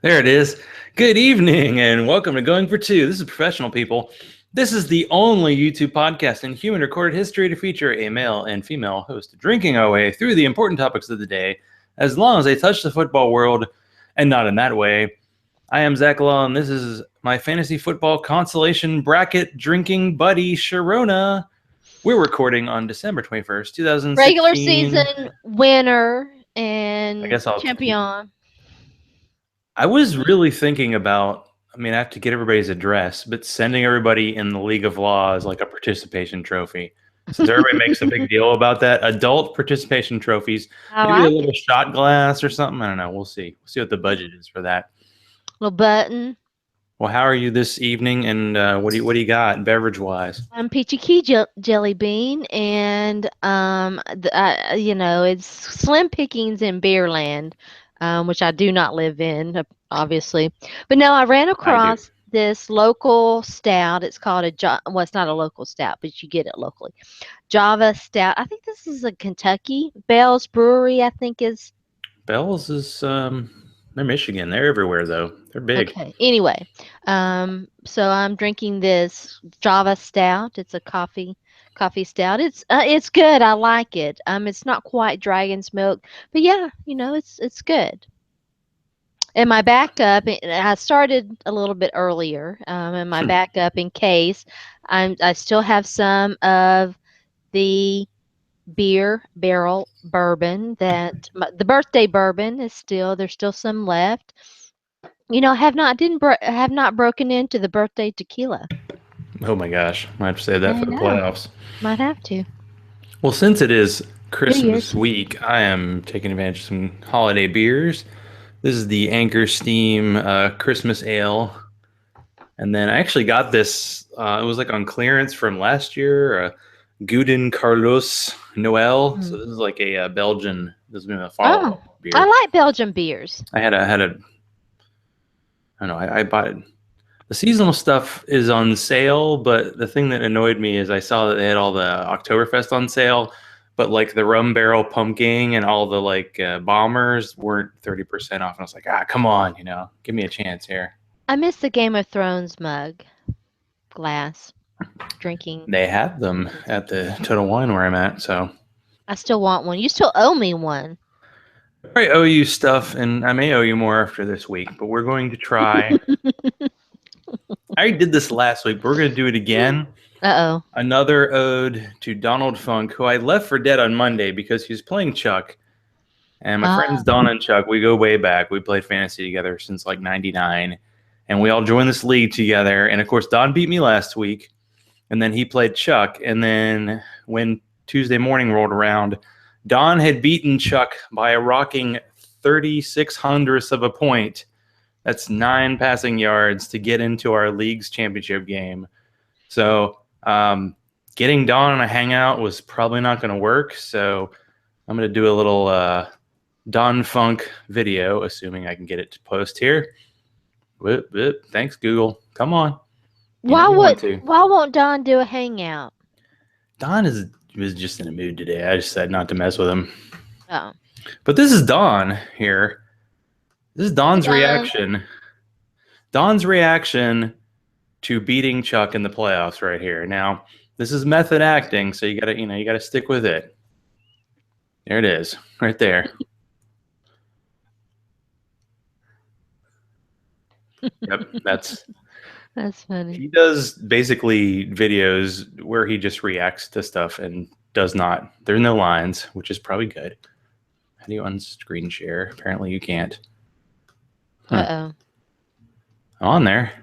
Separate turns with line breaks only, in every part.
There it is. Good evening and welcome to Going for Two. This is Professional People. This is the only YouTube podcast in human recorded history to feature a male and female host drinking our way through the important topics of the day, as long as they touch the football world and not in that way. I am Zach and this is my fantasy football consolation bracket drinking buddy, Sharona. We're recording on December 21st, 2016.
Regular season winner
I
and
guess I'll
champion.
I was really thinking about, I have to get everybody's address, but sending everybody in the League of Laws like a participation trophy. Since everybody makes a big deal about that, adult participation trophies, maybe a little shot glass or something. I don't know. We'll see. We'll see what the budget is for that.
Little button.
Well, how are you this evening, and what do you got beverage wise?
I'm Peachy Key Jelly Bean, and it's slim pickings in Beerland, which I do not live in, obviously. But no, I ran across this local stout. It's called well, it's not a local stout, but you get it locally. Java Stout. I think this is a Kentucky. Bell's Brewery, I think is.
Bell's is they're Michigan. They're everywhere though. They're big.
Okay. Anyway, so I'm drinking this Java Stout. It's a coffee stout. It's good. I like it. It's not quite dragon's milk, but yeah, it's good. And my backup, I started a little bit earlier. And my backup in case I still have some of the beer barrel bourbon the birthday bourbon is there's still some left. Have not broken into the birthday tequila.
Oh my gosh, I have to say that for the playoffs.
Might have to.
Well, since it is Christmas week, I am taking advantage of some holiday beers. This is the Anchor Steam Christmas Ale. And then I actually got this, it was like on clearance from last year, Guden Carlos Noel. So this is like a Belgian, this is a follow-up beer.
I like Belgian beers.
I bought it. The seasonal stuff is on sale, but the thing that annoyed me is I saw that they had all the Oktoberfest on sale, but like the rum barrel pumpkin and all the bombers weren't 30% off. And I was like, come on, give me a chance here.
I miss the Game of Thrones glass drinking.
They have them at the Total Wine where I'm at, so.
I still want one. You still owe me one.
I owe you stuff, and I may owe you more after this week, but we're going to try. I already did this last week, but we're going to do it again.
Uh-oh.
Another ode to Donald Funk, who I left for dead on Monday because he was playing Chuck. And my friends Don and Chuck, we go way back. We played fantasy together since like 99. And we all joined this league together. And, of course, Don beat me last week. And then he played Chuck. And then when Tuesday morning rolled around, Don had beaten Chuck by a rocking 36/100ths of a point. That's 9 passing yards to get into our league's championship game. So getting Don on a hangout was probably not going to work. So I'm going to do a little Don Funk video, assuming I can get it to post here. Whoop, whoop. Thanks, Google. Come on.
Why won't Don do a hangout?
Don was just in a mood today. I just said not to mess with him.
Oh.
But this is Don here. This is Don's reaction. Don's reaction to beating Chuck in the playoffs right here. Now, this is method acting, so you gotta stick with it. There it is, right there. Yep, that's
funny.
He does basically videos where he just reacts to stuff and does not. There's no lines, which is probably good. How do you unscreen share? Apparently you can't.
Uh-oh.
On there.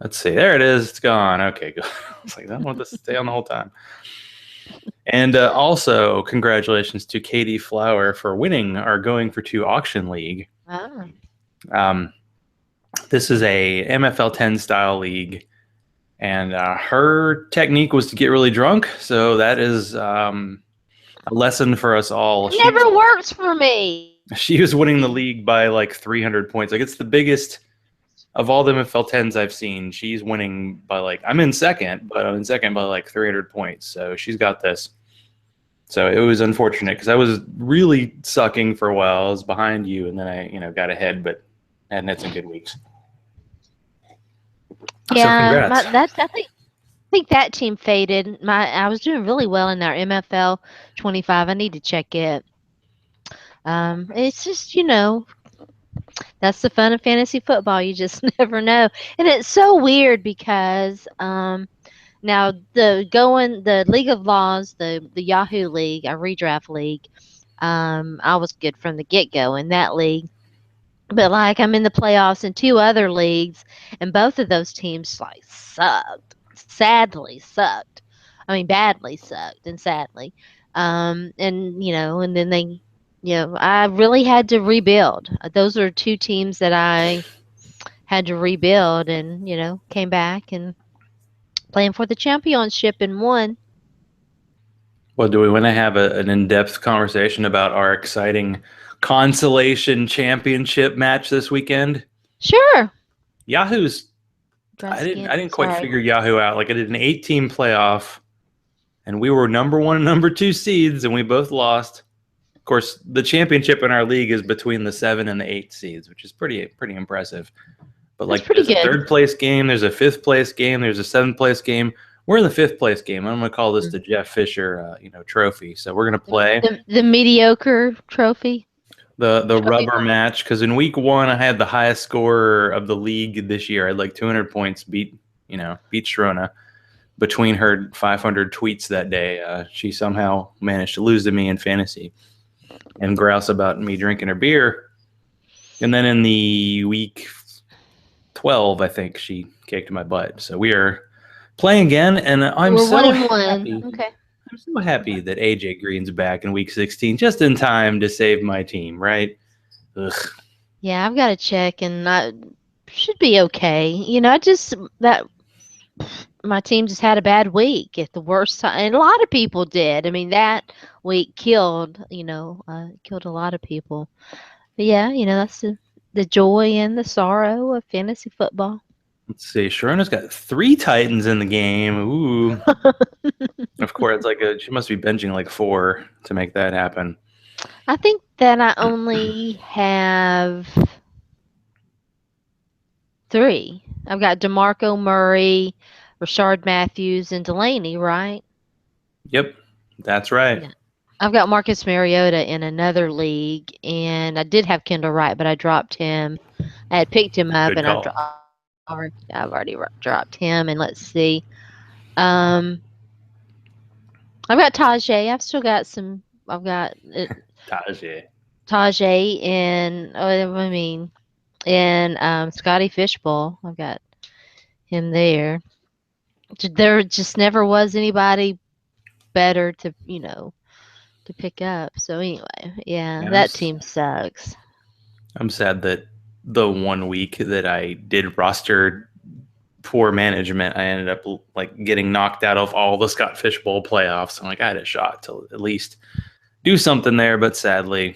Let's see. There it is. It's gone. Okay, good. I was like, I don't want this to stay on the whole time. And also, congratulations to Katie Flower for winning our Going for Two auction league.
Oh.
This is a MFL 10 style league, and her technique was to get really drunk. So that is a lesson for us all.
It never works for me.
She was winning the league by like 300 points. Like, it's the biggest of all the MFL 10s I've seen. She's winning by I'm in second, but I'm in second by like 300 points. So she's got this. So it was unfortunate because I was really sucking for a while. I was behind you, and then I, got ahead, but hadn't had some good weeks. So
Yeah,
congrats.
I think that team faded. I was doing really well in our MFL 25. I need to check it. It's just, that's the fun of fantasy football. You just never know. And it's so weird because now the League of Laws, the Yahoo League, a redraft league, I was good from the get-go in that league. But like I'm in the playoffs in two other leagues, and both of those teams like sucked. Sadly sucked. I mean badly sucked and sadly. And and then I really had to rebuild. Those are two teams that I had to rebuild and, came back and playing for the championship and won.
Well, do we want to have an in-depth conversation about our exciting consolation championship match this weekend?
Sure.
Yahoo's
Dry
I didn't
skin.
quite
Sorry.
figure Yahoo out. Like I did an 8-team playoff, and we were number one and number two seeds, and we both lost. Of course, the championship in our league is between the 7 and the 8 seeds, which is pretty impressive. But
That's
like,
pretty
there's a
good.
third place game, there's a fifth place game, there's a seventh place game. We're in the fifth place game. I'm gonna call this the Jeff Fisher, trophy. So we're gonna play
The mediocre trophy.
the
Trophy.
rubber match because in week one I had the highest score of the league this year. I had like 200 points, beat Sharona. Between her 500 tweets that day, she somehow managed to lose to me in fantasy and grouse about me drinking her beer. And then in the week 12, I think she kicked my butt. So we are playing again, and I'm
We're one
so
and one.
happy.
Okay.
I'm so happy that AJ Green's back in week 16, just in time to save my team, right? Ugh.
Yeah, I've got to check, and I should be okay. I just that my team just had a bad week at the worst time, and a lot of people did. I mean, that week killed a lot of people. But yeah, that's the joy and the sorrow of fantasy football.
Let's see. Sharona's got 3 Titans in the game. Ooh. Of course, it's she must be benching like 4 to make that happen.
I think that I only have three. I've got DeMarco Murray, Rashard Matthews, and Delaney, right?
Yep, that's right.
Yeah. I've got Marcus Mariota in another league, and I did have Kendall Wright, but I dropped him. I had picked him up,
Good
and
call.
I've already dropped him. And let's see. Um, I've got Tajay. I've still got some. I've got
Tajay.
Tajay and I mean, and Scotty Fishbowl. I've got him there. There just never was anybody better to pick up. So anyway, yeah,
Yeah,
that team sucks.
I'm sad that the 1 week that I did roster poor management, I ended up like getting knocked out of all the Scott Fish Bowl playoffs. I'm like, I had a shot to at least do something there, but sadly,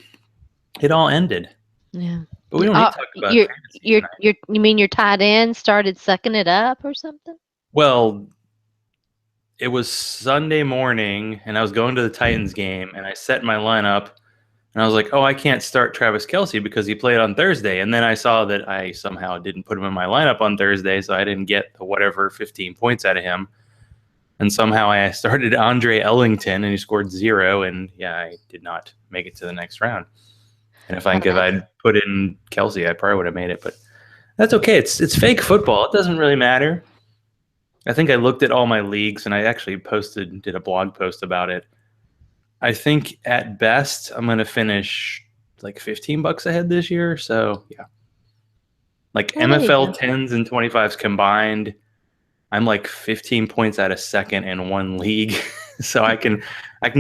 it all ended.
Yeah.
But we don't need to talk about fantasy tonight.
You mean your tight end started sucking it up or something?
Well, it was Sunday morning, and I was going to the Titans game, and I set my lineup, and I was like, oh, I can't start Travis Kelce because he played on Thursday. And then I saw that I somehow didn't put him in my lineup on Thursday, so I didn't get the whatever 15 points out of him. And somehow I started Andre Ellington, and he scored 0. And yeah, I did not make it to the next round. And if
Oh,
I'd put in Kelce, I probably would have made it. But that's okay. It's fake football. It doesn't really matter. I think I looked at all my leagues, and I actually did a blog post about it. I think at best I'm going to finish like $15 ahead this year. So yeah, like
well, there you
MFL
go.
10s and 25s combined, I'm like 15 points out of second in one league. So I can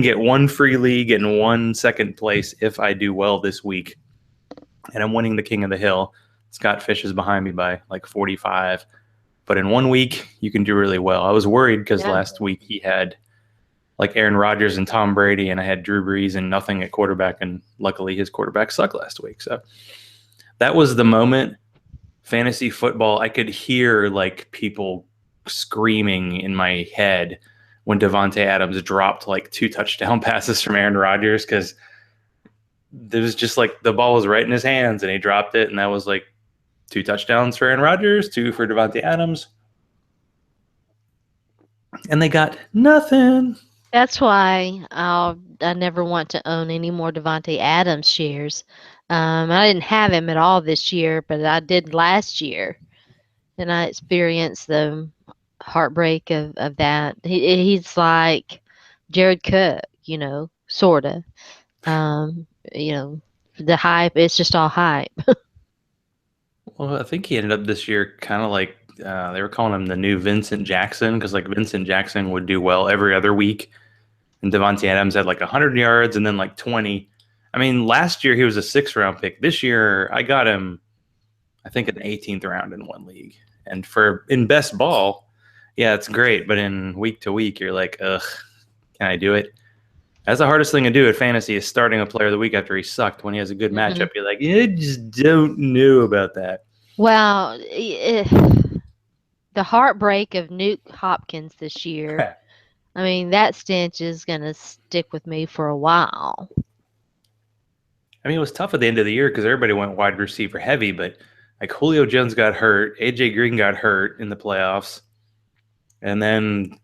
get one free league and one second place if I do well this week. And I'm winning the King of the Hill. Scott Fish is behind me by like 45. But in 1 week, you can do really well. I was worried because
Yeah.
last week he had like Aaron Rodgers and Tom Brady, and I had Drew Brees and nothing at quarterback. And luckily his quarterback sucked last week. So that was the moment. Fantasy football, I could hear like people screaming in my head when Devontae Adams dropped like 2 touchdown passes from Aaron Rodgers because there was just like the ball was right in his hands and he dropped it, and that was like 2 touchdowns for Aaron Rodgers, 2 for Devontae Adams, and they got nothing.
That's why I never want to own any more Devontae Adams shares. I didn't have him at all this year, but I did last year, and I experienced the heartbreak of that. He's like Jared Cook, sorta. Um, you know, the hype. It's just all hype.
Well, I think he ended up this year kind of like they were calling him the new Vincent Jackson because like Vincent Jackson would do well every other week, and Devontae Adams had like 100 yards and then like 20. I mean, last year he was a 6th-round pick. This year I got him, I think, an 18th round in one league. And for in best ball, yeah, it's great. But in week to week, you're like, ugh, can I do it? That's the hardest thing to do at fantasy is starting a player of the week after he sucked. When he has a good
Mhm.
matchup, you're like, I just don't know about that.
Well, the heartbreak of Nuke Hopkins this year. I mean, that stench is gonna stick with me for a while.
I mean, it was tough at the end of the year because everybody went wide receiver heavy, but like Julio Jones got hurt, AJ Green got hurt in the playoffs, and then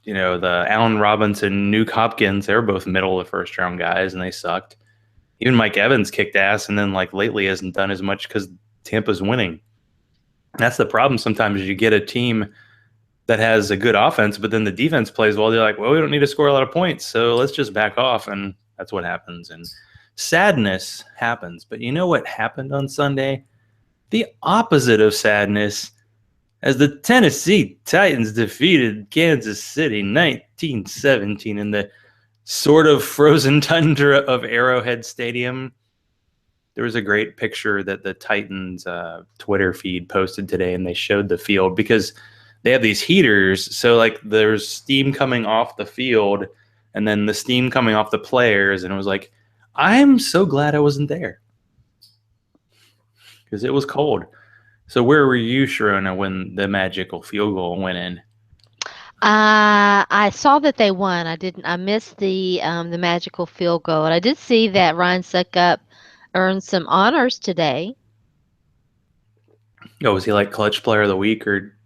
the Allen Robinson, Nuke Hopkins, they were both middle of the first round guys, and they sucked. Even Mike Evans kicked ass, and then like lately hasn't done as much because Tampa's winning. That's the problem. Sometimes you get a team that has a good offense, but then the defense plays well. They're like, well, we don't need to score a lot of points, so let's just back off, and that's what happens. And sadness happens. But you know what happened on Sunday? The opposite of sadness, as the Tennessee Titans defeated Kansas City 19-17 in the sort of frozen tundra of Arrowhead Stadium. There was a great picture that the Titans Twitter feed posted today, and they showed the field because they have these heaters. So like there's steam coming off the field and then the steam coming off the players. And it was like, I'm so glad I wasn't there because it was cold. So where were you, Sharona, when the magical field goal went in?
I saw that they won. I didn't. I missed the magical field goal, and I did see that Ryan Suckup earned some honors today.
Oh, was he like clutch player of the week or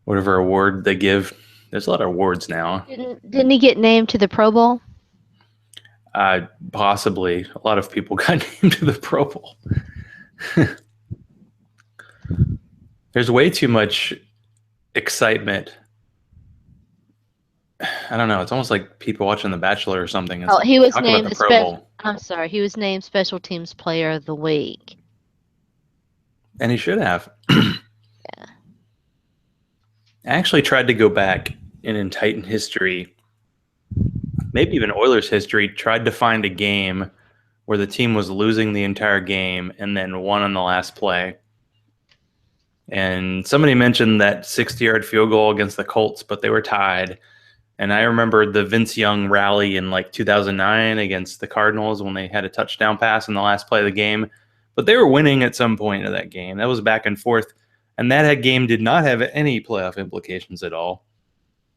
whatever award they give? There's a lot of awards now.
Didn't he get named to the Pro Bowl?
Possibly. A lot of people got named to the Pro Bowl. There's way too much excitement. I don't know. It's almost like people watching The Bachelor or something. It's
Oh,
like,
he was
talk about
named
the
the
Pro
special.
Bowl.
I'm sorry, he was named Special Teams Player of the Week.
And he should have. I actually tried to go back in Titan history, maybe even Oilers history, tried to find a game where the team was losing the entire game and then won on the last play. And somebody mentioned that 60-yard field goal against the Colts, but they were tied. And I remember the Vince Young rally in like 2009 against the Cardinals when they had a touchdown pass in the last play of the game. But they were winning at some point of that game. That was back and forth. And that game did not have any playoff implications at all.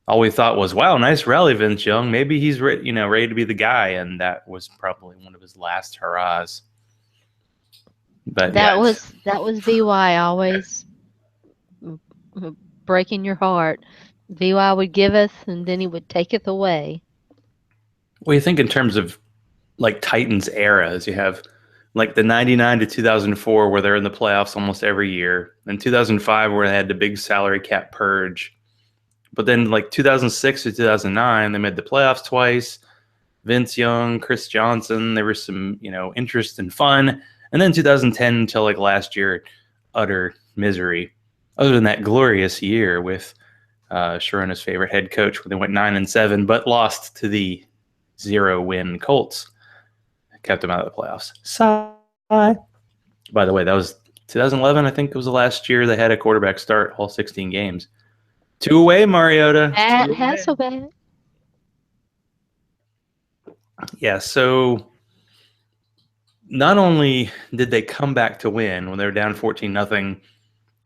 All we thought was, wow, nice rally, Vince Young. Maybe he's ready to be the guy. And that was probably one of his last hurrahs. But
That
yeah,
was VY always breaking your heart. VY would giveth, and then he would taketh away.
well, you think in terms of like Titans eras, you have like the 99 to 2004 where they're in the playoffs almost every year. Then 2005 where they had the big salary cap purge. But then like 2006 to 2009, they made the playoffs twice. Vince Young, Chris Johnson, there was some, interest and fun. And then 2010 until like last year, utter misery. Other than that glorious year with Sharona's favorite head coach when they went 9-7, but lost to the 0-win Colts. Kept them out of the playoffs. Sigh. By the way, that was 2011. I think it was the last year they had a quarterback start all 16 games. 2 away, Mariota.
At
2 away.
Hasselbeck.
Yeah, so not only did they come back to win when they were down 14-0,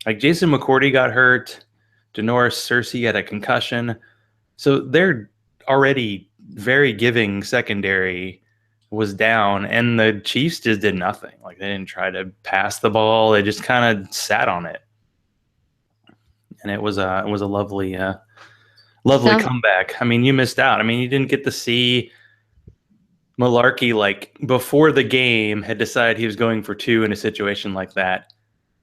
like Jason McCourty got hurt, Denoris Cersei had a concussion. So they're already very giving secondary was down, and the Chiefs just did nothing. Like they didn't try to pass the ball; they just kind of sat on it, and it was a lovely lovely
Sounds
comeback. I mean, you missed out. I mean, you didn't get to see Malarkey like before the game had decided he was going for two in a situation like that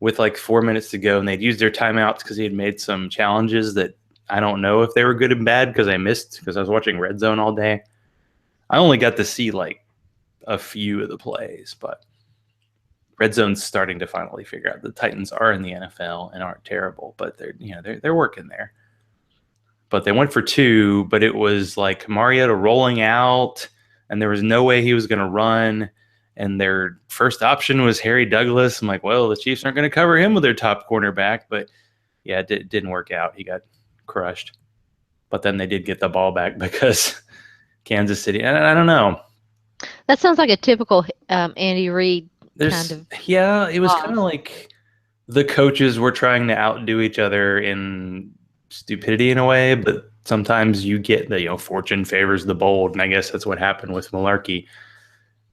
with like 4 minutes to go, and they'd used their timeouts because he had made some challenges that I don't know if they were good and bad because I missed because I was watching Red Zone all day. I only got to see like a few of the plays, but Red Zone's starting to finally figure out the Titans are in the NFL and aren't terrible, but they're working there. But they went for two, but it was like Mariota rolling out, and there was no way he was going to run. And their first option was Harry Douglas. I'm like, well, the Chiefs aren't going to cover him with their top cornerback, but yeah, it didn't work out. He got crushed. But then they did get the ball back because Kansas City. And I don't know.
that sounds like a typical Andy Reid kind
There's
of
yeah, it was kind of
loss.
like the coaches were trying to outdo each other in stupidity in a way, but sometimes you get the fortune favors the bold, and I guess that's what happened with Malarkey.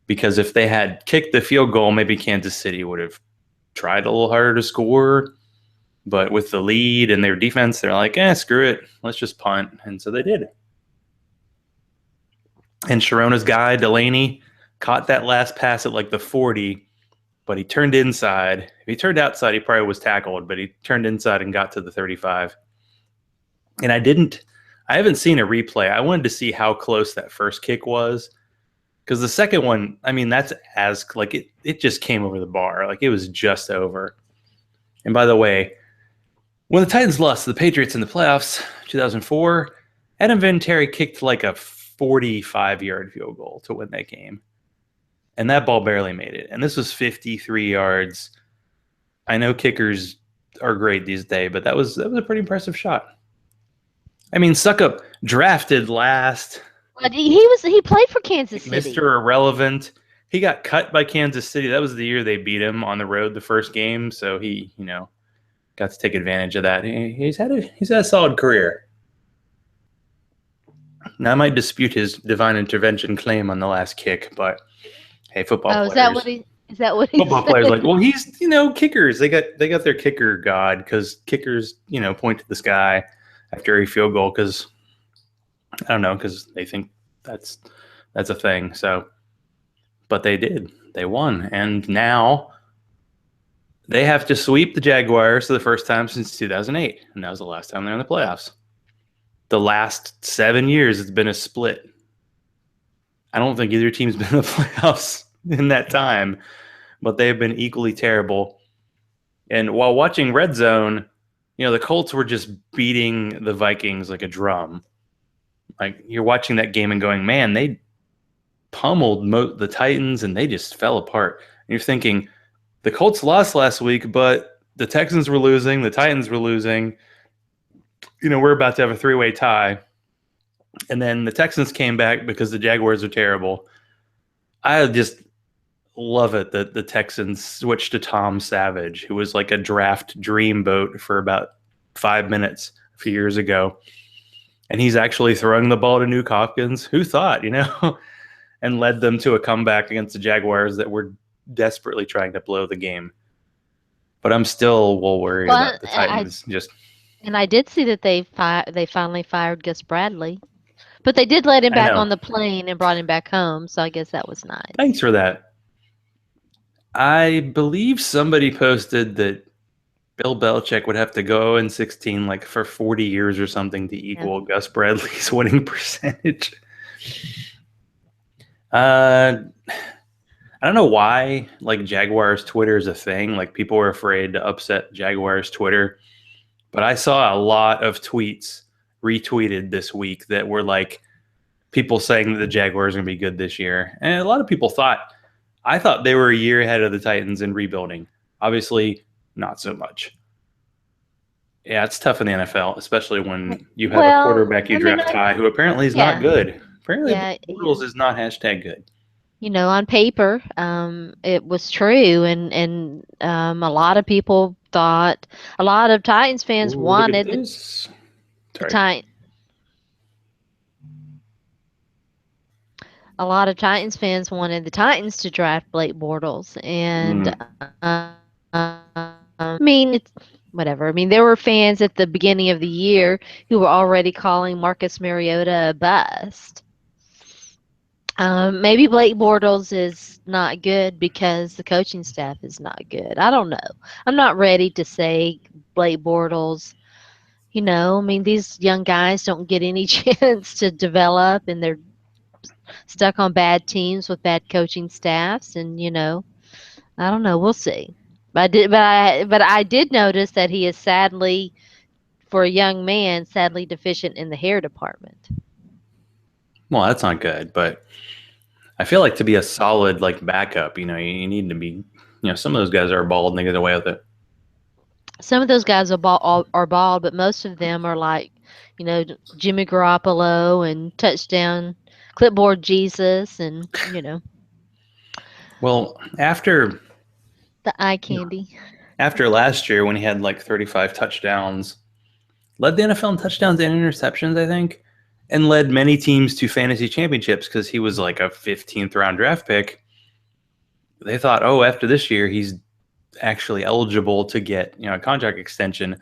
Because if they had kicked the field goal, maybe Kansas City would have tried a little harder to score. But with the lead and their defense, they're like, screw it. Let's just punt. And so they did. And Sharona's guy, Delaney, caught that last pass at like the 40, but he turned inside. If he turned outside, he probably was tackled, but he turned inside and got to the 35. And I haven't seen a replay. I wanted to see how close that first kick was. Because the second one, I mean, that's as like it just came over the bar. Like it was just over. And by the way, when the Titans lost to the Patriots in the playoffs, 2004, Adam Vinatieri kicked like a 45-yard field goal to win that game. And that ball barely made it. And this was 53 yards. I know kickers are great these days, but that was a pretty impressive shot. I mean, Suckup drafted last.
But he played for Kansas City.
Mr. Irrelevant. He got cut by Kansas City. That was the year they beat him on the road the first game, so he, got to take advantage of that. He's had a solid career. Now I might dispute his divine intervention claim on the last kick, but hey, football
Oh,
players.
is that what he
Football players
said?
like, well, he's kickers. They got their kicker god because kickers point to the sky after every field goal because I don't know because they think that's a thing. So, but they did. They won, and now they have to sweep the Jaguars for the first time since 2008, and that was the last time they're in the playoffs. The last 7 years, it's been a split. I don't think either team's been in the playoffs in that time, but they've been equally terrible. And while watching Red Zone, the Colts were just beating the Vikings like a drum. Like you're watching that game and going, man, they pummeled the Titans and they just fell apart. And you're thinking, the Colts lost last week, but the Texans were losing, the Titans were losing. We're about to have a three-way tie. And then the Texans came back because the Jaguars are terrible. I just love it that the Texans switched to Tom Savage, who was like a draft dreamboat for about 5 minutes a few years ago. And he's actually throwing the ball to Nuke Hopkins. Who thought, and led them to a comeback against the Jaguars that were desperately trying to blow the game. But I'm still worried about the Titans.
And I did see that they finally fired Gus Bradley, but they did let him
I
back
know.
on the plane and brought him back home. So I guess that was nice.
Thanks for that. I believe somebody posted that Bill Belichick would have to go in 16 like for 40 years or something to equal Gus Bradley's winning percentage. I don't know why like Jaguars Twitter is a thing. Like people were afraid to upset Jaguars Twitter. But I saw a lot of tweets retweeted this week that were like people saying that the Jaguars are going to be good this year. And a lot of people I thought they were a year ahead of the Titans in rebuilding. Obviously, not so much. Yeah, it's tough in the NFL, especially when you have a quarterback you draft high who apparently is not good. Apparently, Bortles is not #good.
On paper, it was true, and a lot of people thought, a lot of Titans fans wanted the Titans. a lot of Titans fans wanted the Titans to draft Blake Bortles, and
Mm.
I mean, it's whatever. I mean, there were fans at the beginning of the year who were already calling Marcus Mariota a bust. Maybe Blake Bortles is not good because the coaching staff is not good. I don't know. I'm not ready to say Blake Bortles. I mean, these young guys don't get any chance to develop, and they're stuck on bad teams with bad coaching staffs. And I don't know. We'll see. But I did notice that he is sadly, for a young man, sadly deficient in the hair department.
Well, that's not good, but I feel like to be a solid like backup, you need to be. Some of those guys are bald and they get away with it.
Some of those guys are bald, but most of them are like, Jimmy Garoppolo and touchdown clipboard Jesus, and
Well,
the eye
you know,
candy.
after last year when he had like 35 touchdowns, led the NFL in touchdowns and interceptions, I think, and led many teams to fantasy championships because he was like a 15th round draft pick. They thought, oh, after this year, he's actually eligible to get a contract extension.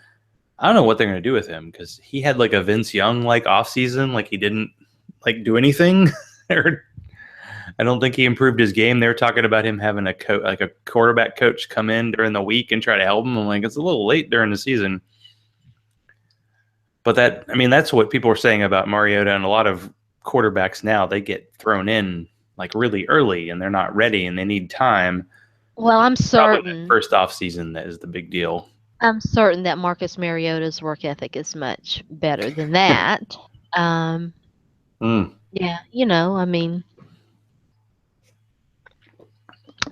I don't know what they're going to do with him because he had like a Vince Young like offseason, like he didn't like do anything. I don't think he improved his game. They were talking about him having like a quarterback coach come in during the week and try to help him. I'm like, it's a little late during the season. But that's what people were saying about Mariota, and a lot of quarterbacks now, they get thrown in like really early and they're not ready and they need time.
Well,
Probably that first off season that is the big deal.
I'm certain that Marcus Mariota's work ethic is much better than that. Um,
Mm,
yeah, I mean,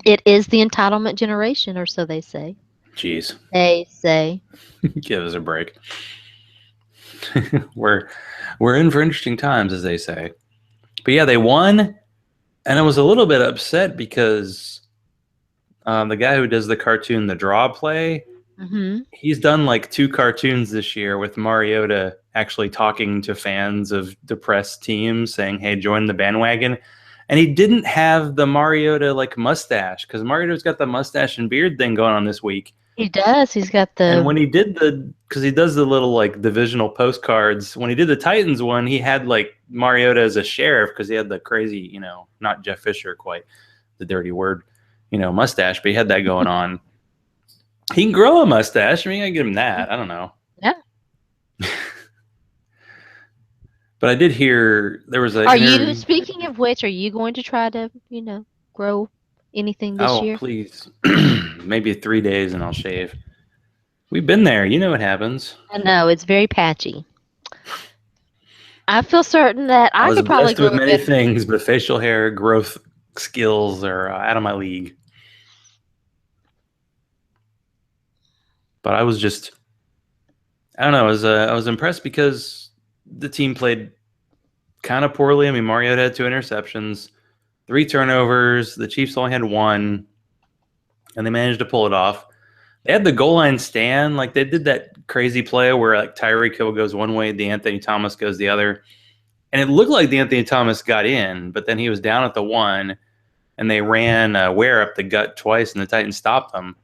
it is the entitlement generation, or so they say.
Jeez,
They say.
give us a break. we're we're in for interesting times, as they say. But yeah, they won, and I was a little bit upset because the guy who does the cartoon, The Draw Play,
Hmm.
he's done like two cartoons this year with Mariota actually talking to fans of depressed teams, saying, "Hey, join the bandwagon." And he didn't have the Mariota like mustache because Mariota's got the mustache and beard thing going on this week.
He does. He's got
And
the.
when he did because he does the little like divisional postcards, when he did the Titans one, he had like Mariota as a sheriff because he had the crazy, not Jeff Fisher quite, the dirty word, mustache, but he had that going on. He can grow a mustache. I mean, I give him that. I don't know.
Yeah.
But I did hear there was an
Are you,
interview.
speaking of which, are you going to try to, grow anything this
Oh,
year?
please. Maybe 3 days and I'll shave. We've been there. You know what happens.
I know, it's very patchy. I feel certain that
I
I
was
could probably
blessed with
grow a
many
better.
things, but facial hair growth skills are out of my league. But I don't know. I was impressed because the team played kind of poorly. I mean, Mariota had two interceptions, three turnovers. The Chiefs only had one, and they managed to pull it off. They had the goal line stand. Like they did that crazy play where like Tyreek Hill goes one way, D'Anthony Thomas goes the other. And it looked like D'Anthony Thomas got in, but then he was down at the one, and they ran Ware up the gut twice, and the Titans stopped them.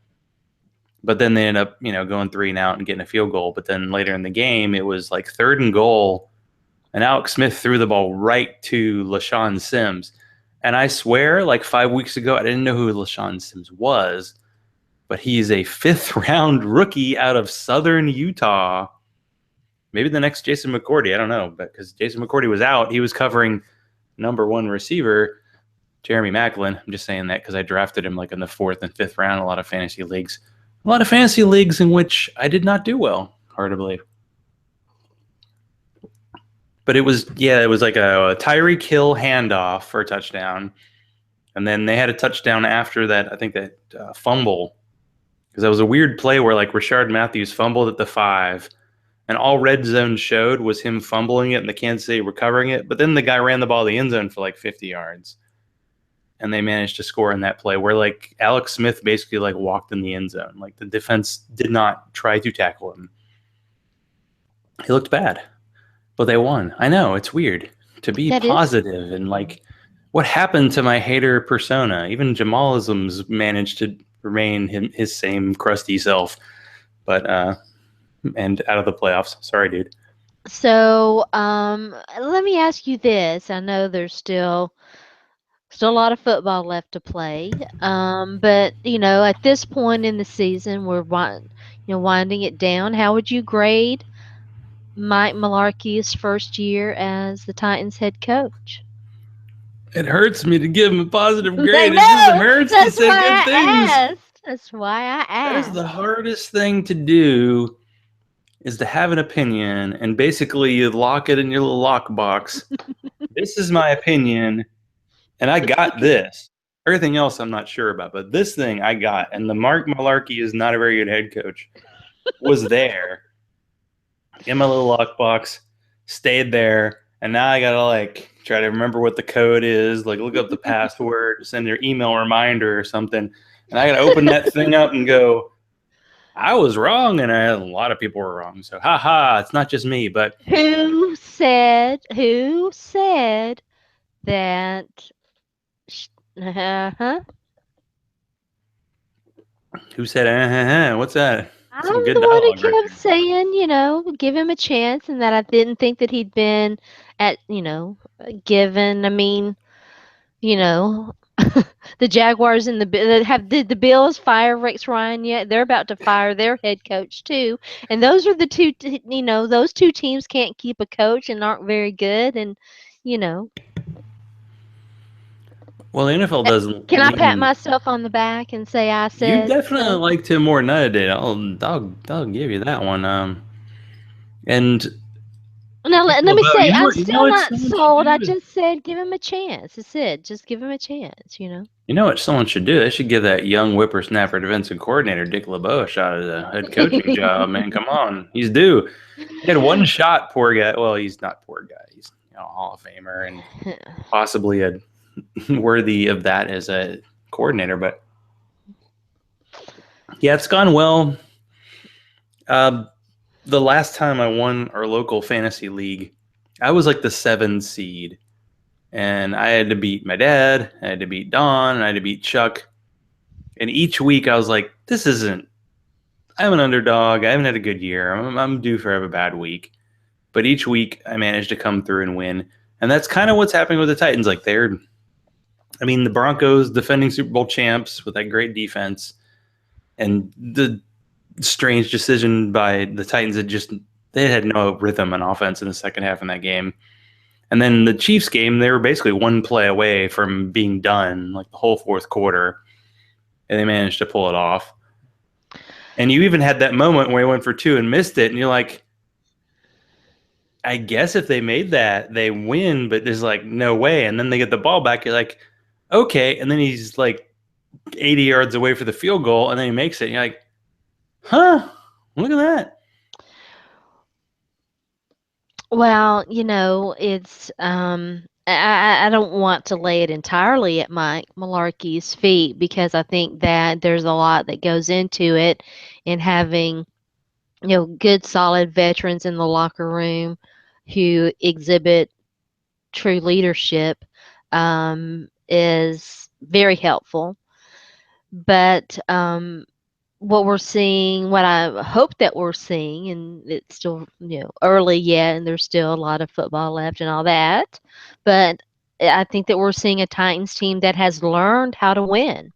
But then they ended up, going 3 and out and getting a field goal. But then later in the game, it was like 3rd and goal, and Alex Smith threw the ball right to LaShawn Sims. And I swear, like 5 weeks ago, I didn't know who LaShawn Sims was, but he's a 5th-round rookie out of Southern Utah. Maybe the next Jason McCourty. I don't know, but because Jason McCourty was out, he was covering number one receiver Jeremy Maclin. I'm just saying that because I drafted him like in the 4th and 5th round. A lot of fantasy leagues in which I did not do well. Hard to believe. But it was like a Tyreek Hill handoff for a touchdown, and then they had a touchdown after that. I think that fumble, because that was a weird play where like Rashard Matthews fumbled at the 5, and all red zone showed was him fumbling it and the Kansas City recovering it. But then the guy ran the ball to the end zone for like 50 yards, and they managed to score in that play where like Alex Smith basically like walked in the end zone. Like the defense did not try to tackle him. He looked bad, but they won. I know it's weird to be
That is.
positive and like what happened to my hater persona? Even Jamalism's managed to remain his same crusty self, but and out of the playoffs. Sorry, dude.
So, let me ask you this. I know there's still a lot of football left to play. But at this point in the season, winding it down. How would you grade Mike Mularkey's first year as the Titans head coach?
It hurts me to give him a positive
I
grade. It just
know.
hurts to
That's
say good
why
things.
I asked. That's why I
That is the
asked.
hardest thing to do is to have an opinion and basically you lock it in your little lockbox. This is my opinion, and I got this. Everything else I'm not sure about, but this thing I got, and the Mark Malarkey is not a very good head coach, was there in my little lockbox, stayed there, and now I gotta like try to remember what the code is, like look up the password, send your email reminder or something, and I gotta open that thing up and go, I was wrong, and a lot of people were wrong. So, haha, it's not just me. But
Who said that? Uh-huh.
who said, what's that?
I'm
Some good
the one who
dialogue right
kept
there.
saying, give him a chance, and that I didn't think that he'd been at, given. I mean, you know, the Jaguars and did the Bills fire Rex Ryan yet? They're about to fire their head coach too, and those are the those two teams can't keep a coach and aren't very good, and you know,
Well, the NFL doesn't
can I pat
lean.
myself on the back and say I
You
said
definitely
so?
like Tim Moore nutted. I'll give you that one. And
Now
Dick
let me
LeBeau,
say, I'm
you know
still
what
not
someone should
sold. I
do?
just said give him a chance. That's it. Just give him a chance.
You know what someone should do? They should give that young whippersnapper defensive coordinator Dick LeBeau a shot at a head coaching job. Man, come on, he's due. He had one shot. Poor guy. Well, he's not poor guy. He's a Hall of Famer and possibly a worthy of that as a coordinator. But yeah, it's gone well. Uh, the last time I won our local fantasy league, I was like the 7 seed, and I had to beat my dad, I had to beat Don, and I had to beat Chuck. And each week I was like, this isn't. I'm an underdog. I haven't had a good year. I'm due for have a bad week. But each week I managed to come through and win, and that's kind of what's happening with the Titans. Like I mean, the Broncos defending Super Bowl champs with that great defense, and the strange decision by the Titans that just they had no rhythm on offense in the second half in that game. And then the Chiefs game, they were basically one play away from being done, like the whole fourth quarter, and they managed to pull it off. And you even had that moment where he went for two and missed it, and you're like, I guess if they made that, they win, but there's like no way. And then they get the ball back, you're like, okay. And then he's like 80 yards away for the field goal, and then he makes it. And you're like, huh? Look at that.
Well, it's I don't want to lay it entirely at Mike Malarkey's feet because I think that there's a lot that goes into it in having, good solid veterans in the locker room who exhibit true leadership is very helpful. But what I hope that we're seeing, and it's still, early yet, and there's still a lot of football left and all that, but I think that we're seeing a Titans team that has learned how to win.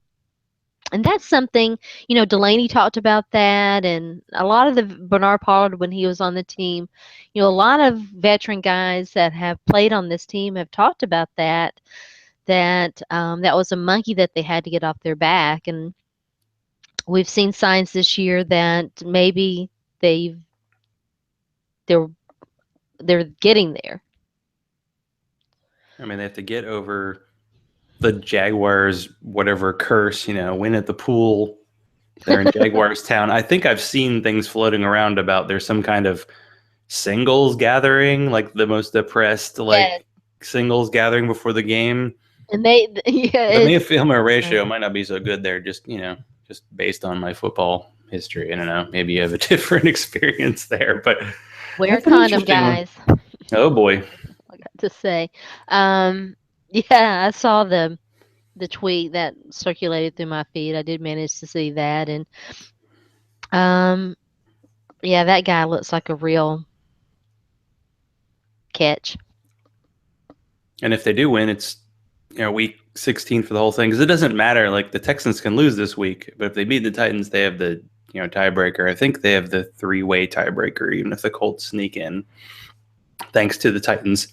And that's something, Delaney talked about that, and a lot of the Bernard Pollard when he was on the team, a lot of veteran guys that have played on this team have talked about that was a monkey that they had to get off their back. And we've seen signs this year that maybe they've they're they're getting there.
I mean, they have to get over the Jaguars, whatever curse, win at the pool. They're in Jaguars town. I think I've seen things floating around about there's some kind of singles gathering, like the most depressed,
Yes.
like singles gathering before the game.
And yeah,
The
it's
Mayfield ratio
funny.
might not be so good there, just based on my football history. I don't know. Maybe you have a different experience there, but
Wear a
that's an
condom,
interesting one.
guys.
Oh boy.
I got to say. Um, Yeah, I saw the tweet that circulated through my feed. I did manage to see that, and um, yeah, that guy looks like a real catch.
And if they do win, it's week 16 for the whole thing because it doesn't matter. Like the Texans can lose this week, but if they beat the Titans, they have the tiebreaker. I think they have the three-way tiebreaker, even if the Colts sneak in. Thanks to the Titans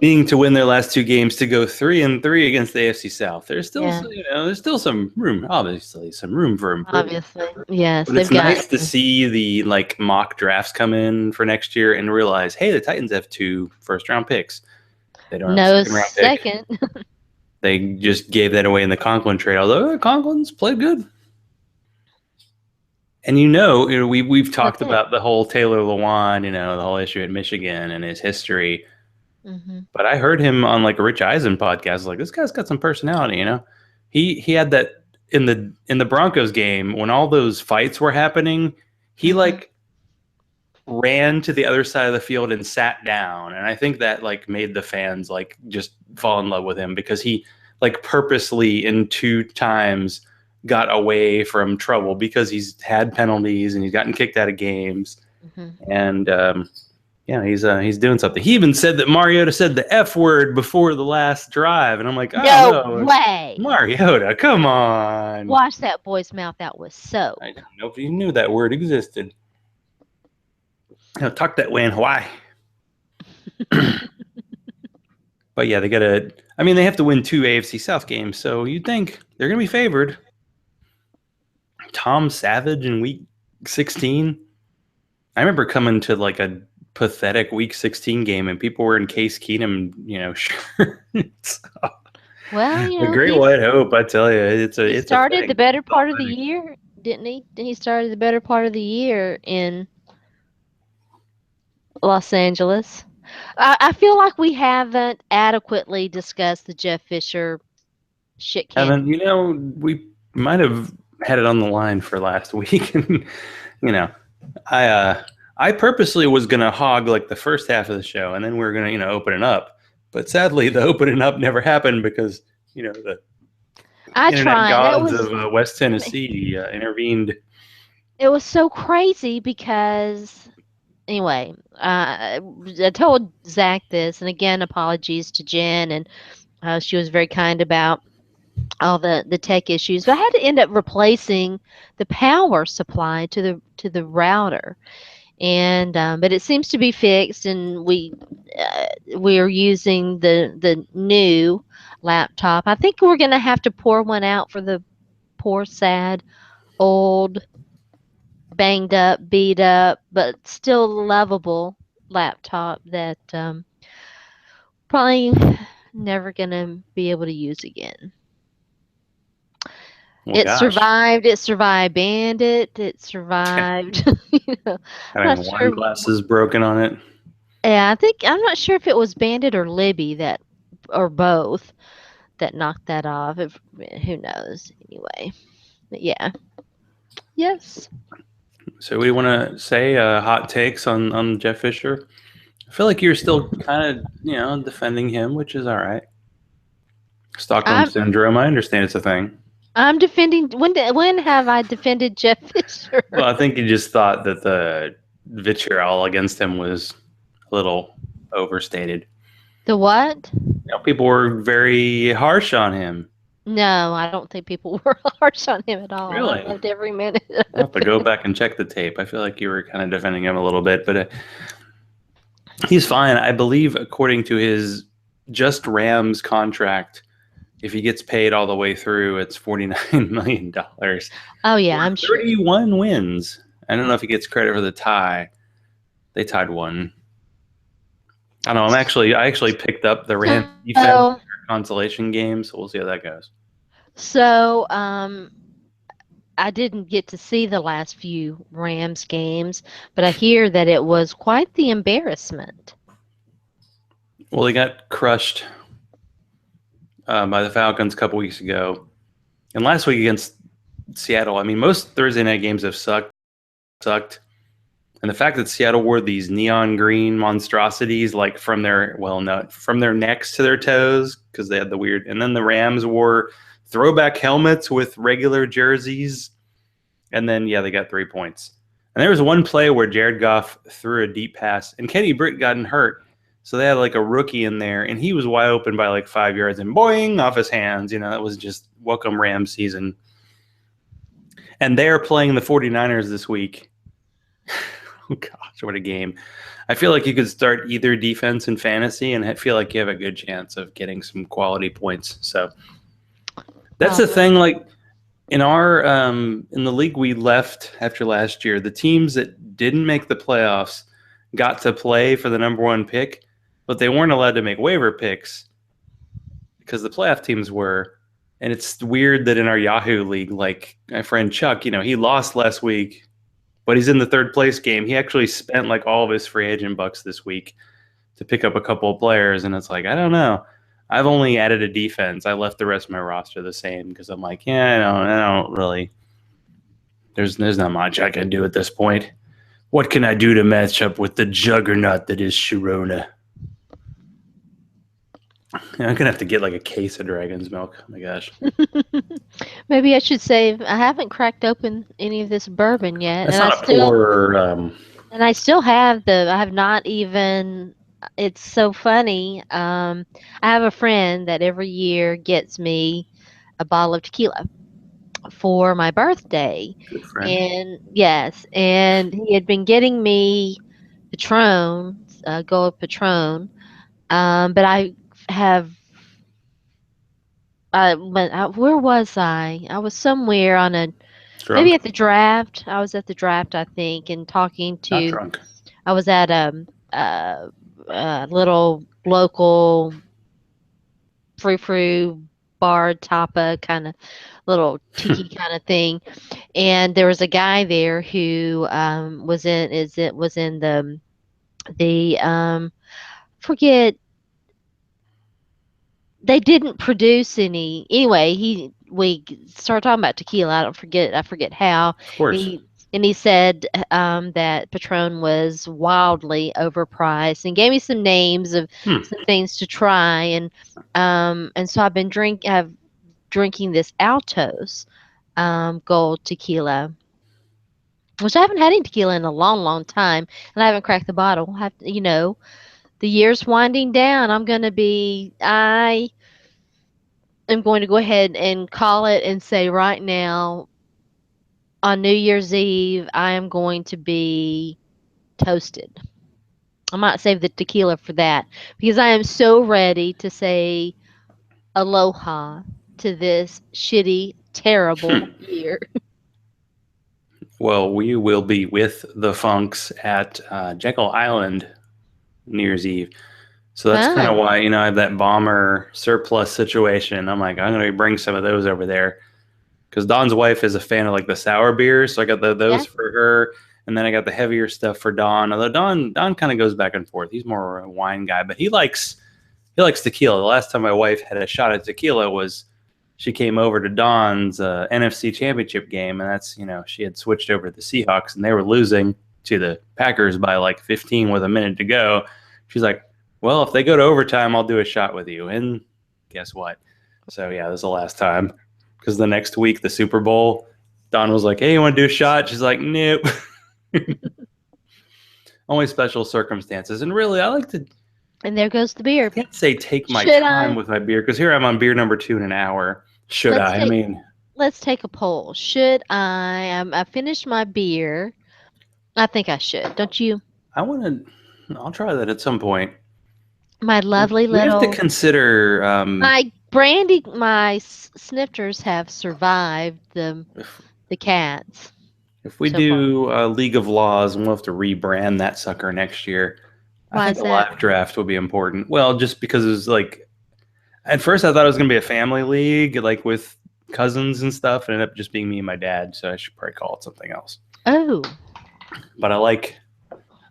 needing to win their last two games to go 3-3 against the AFC South. There's still
Yeah,
there's still some room, obviously, some room for improvement.
obviously. Yes,
But
they've
it's
got
nice to see the mock drafts come in for next year and realize, hey, the Titans have two first-round picks. They don't have a
no
second-round pick.
second.
They just gave that away in the Conklin trade, although Conklin's played good. And we've talked
That's it.
about the whole Taylor Lewan, the whole issue at Michigan and his history.
Hmm.
But I heard him on like a Rich Eisen podcast. Like this guy's got some personality. He had that in the Broncos game when all those fights were happening. He
Hmm.
like ran to the other side of the field and sat down, and I think that like made the fans like just fall in love with him because he like purposely in two times got away from trouble because he's had penalties and he's gotten kicked out of games.
Hmm.
And yeah, he's doing something. He even said that Mariota said the F word before the last drive, and I'm like, oh
No
no,
way.
Mariota, come on!
Wash that boy's mouth out with soap.
I don't know if you knew that word existed. Talk that way in Hawaii. But yeah, they gotta. I mean, they have to win two AFC South games, so you'd think they're gonna be favored. Tom Savage in week 16. I remember coming to like a pathetic week 16 game, and people were in Case Keenum, shirts.
Well,
The Great White Hope, I tell you,
he
it's a
started the
thing.
better
It's
part of the
authentic.
year, didn't he? He started the better part of the year in Los Angeles. I feel like we haven't adequately discussed the Jeff Fisher shit can.
Evan, we might have had it on the line for last week, and you know, I purposely was gonna hog like the first half of the show, and then we were gonna open it up. But sadly, the opening up never happened because the
I
internet
tried. That
gods
was
of West Tennessee intervened.
it was so crazy because anyway, I told Zach this, and again, apologies to Jen, and she was very kind about all the tech issues. But I had to end up replacing the power supply to the router, and but it seems to be fixed, and we are using the new laptop. I think we're gonna have to pour one out for the poor, sad, old, banged up, beat up, but still lovable laptop that probably never gonna be able to use again.
Well,
It
gosh,
survived. It survived Bandit. It survived. I'm not
having wine
sure.
glasses broken on it.
Yeah, I think I'm not sure if it was Bandit or Libby that, or both, that knocked that off. If, who knows? Anyway, but yeah. Yes.
So we want to say hot takes on Jeff Fisher. I feel like you're still kind of defending him, which is all right. Stockholm
I'm
syndrome. I understand it's a thing.
I'm defending. When have I defended Jeff Fisher?
Well, I think you just thought that the vitriol against him was a little overstated.
The what?
People were very harsh on him.
No, I don't think people were harsh on him at all. I
Really?
loved every minute
I'll
of
have to go
it.
back and check the tape. I feel like you were kind of defending him a little bit, but he's fine. I believe, according to his just Rams contract, if he gets paid all the way through, it's $49 million
Oh yeah,
or
I'm sure.
31 wins. I don't know if he gets credit for the tie. They tied one. I don't know. I actually picked up the Rams defense
So,
consolation game, so we'll see how that goes.
so, I didn't get to see the last few Rams games, but I hear that it was quite the embarrassment.
Well, they got crushed by the Falcons a couple weeks ago, and last week against Seattle. I mean, most Thursday night games have sucked. And the fact that Seattle wore these neon green monstrosities, like from their, well, no, from their necks to their toes, because they had the weird, and then the Rams wore throwback helmets with regular jerseys. And then, yeah, they got 3 points. And there was one play where Jared Goff threw a deep pass, and Kenny Britt gotten hurt. So they had like a rookie in there, and he was wide open by like 5 yards, and boing, off his hands. That was just welcome Rams season. And they're playing the 49ers this week. Oh, gosh, what a game. I feel like you could start either defense in fantasy, and I feel like you have a good chance of getting some quality points. So that's the thing. Like, in the league we left after last year, the teams that didn't make the playoffs got to play for the number one pick, but they weren't allowed to make waiver picks because the playoff teams were. And it's weird that in our Yahoo league, like my friend Chuck, he lost last week, but he's in the third place game. He actually spent like all of his free agent bucks this week to pick up a couple of players, and it's like, I don't know. I've only added a defense. I left the rest of my roster the same because I'm like, yeah, I don't really. There's not much I can do at this point. What can I do to match up with the juggernaut that is Sharona? I'm gonna have to get like a case of dragon's milk. Oh my gosh.
Maybe I should save. I haven't cracked open any of this bourbon yet,
That's
and I
not a
still
poor.
and I still have the. I have not even. It's so funny. I have a friend that every year gets me a bottle of tequila for my birthday,
Good friend.
and yes, and he had been getting me Patron, Gold Patron, but I have. Where was I? I was somewhere on a maybe
Drunk,
at the draft. I was at the draft, I think, and talking
not
to.
drunk.
I was at a little local frou-frou bar tapa kind of little tiki kind of thing, and there was a guy there who was in the forget they didn't produce any anyway. We started talking about tequila. I forget how.
Of course.
He and he said that Patron was wildly overpriced and gave me some names of
Hmm.
some things to try, and so I've drinking this Altos Gold tequila, which I haven't had any tequila in a long, long time, and I haven't cracked the bottle. The year's winding down. I am going to go ahead and call it and say right now on New Year's Eve, I am going to be toasted. I might save the tequila for that because I am so ready to say aloha to this shitty, terrible year.
Well, we will be with the Funks at Jekyll Island New Year's Eve. So that's kind of
Fun.
why, I have that bomber surplus situation. I'm like, I'm going to bring some of those over there because Don's wife is a fan of like the sour beers. So I got
Yeah.
those for her. And then I got the heavier stuff for Don. Although Don kind of goes back and forth. He's more a wine guy, but he likes tequila. The last time my wife had a shot at tequila was she came over to Don's NFC Championship game, and that's she had switched over to the Seahawks, and they were losing to the Packers by like 15 with a minute to go. She's like, "Well, if they go to overtime, I'll do a shot with you." And guess what? So yeah, this is the last time because the next week the Super Bowl, Don was like, "Hey, you want to do a shot?" She's like, "Nope." Only special circumstances, and really, I like to
And there goes the beer.
can't say take my
Should
time
I?
with my beer because here I'm on beer number 2 in an hour. Should
Let's
I? I
take
mean,
let's take a poll. Should I? I finished my beer. I think I should. Don't you?
I want to. I'll try that at some point.
My lovely
We have to
little
consider
my snifters have survived the cats
if we
so far.
do League of Laws, and we'll have to rebrand that sucker next year. I
Why
think
is
a
that?
live draft will be important. Well, just because it was like at first I thought it was going to be a family league, like with cousins and stuff. It ended up just being me and my dad, so I should probably call it something else.
Oh,
But I like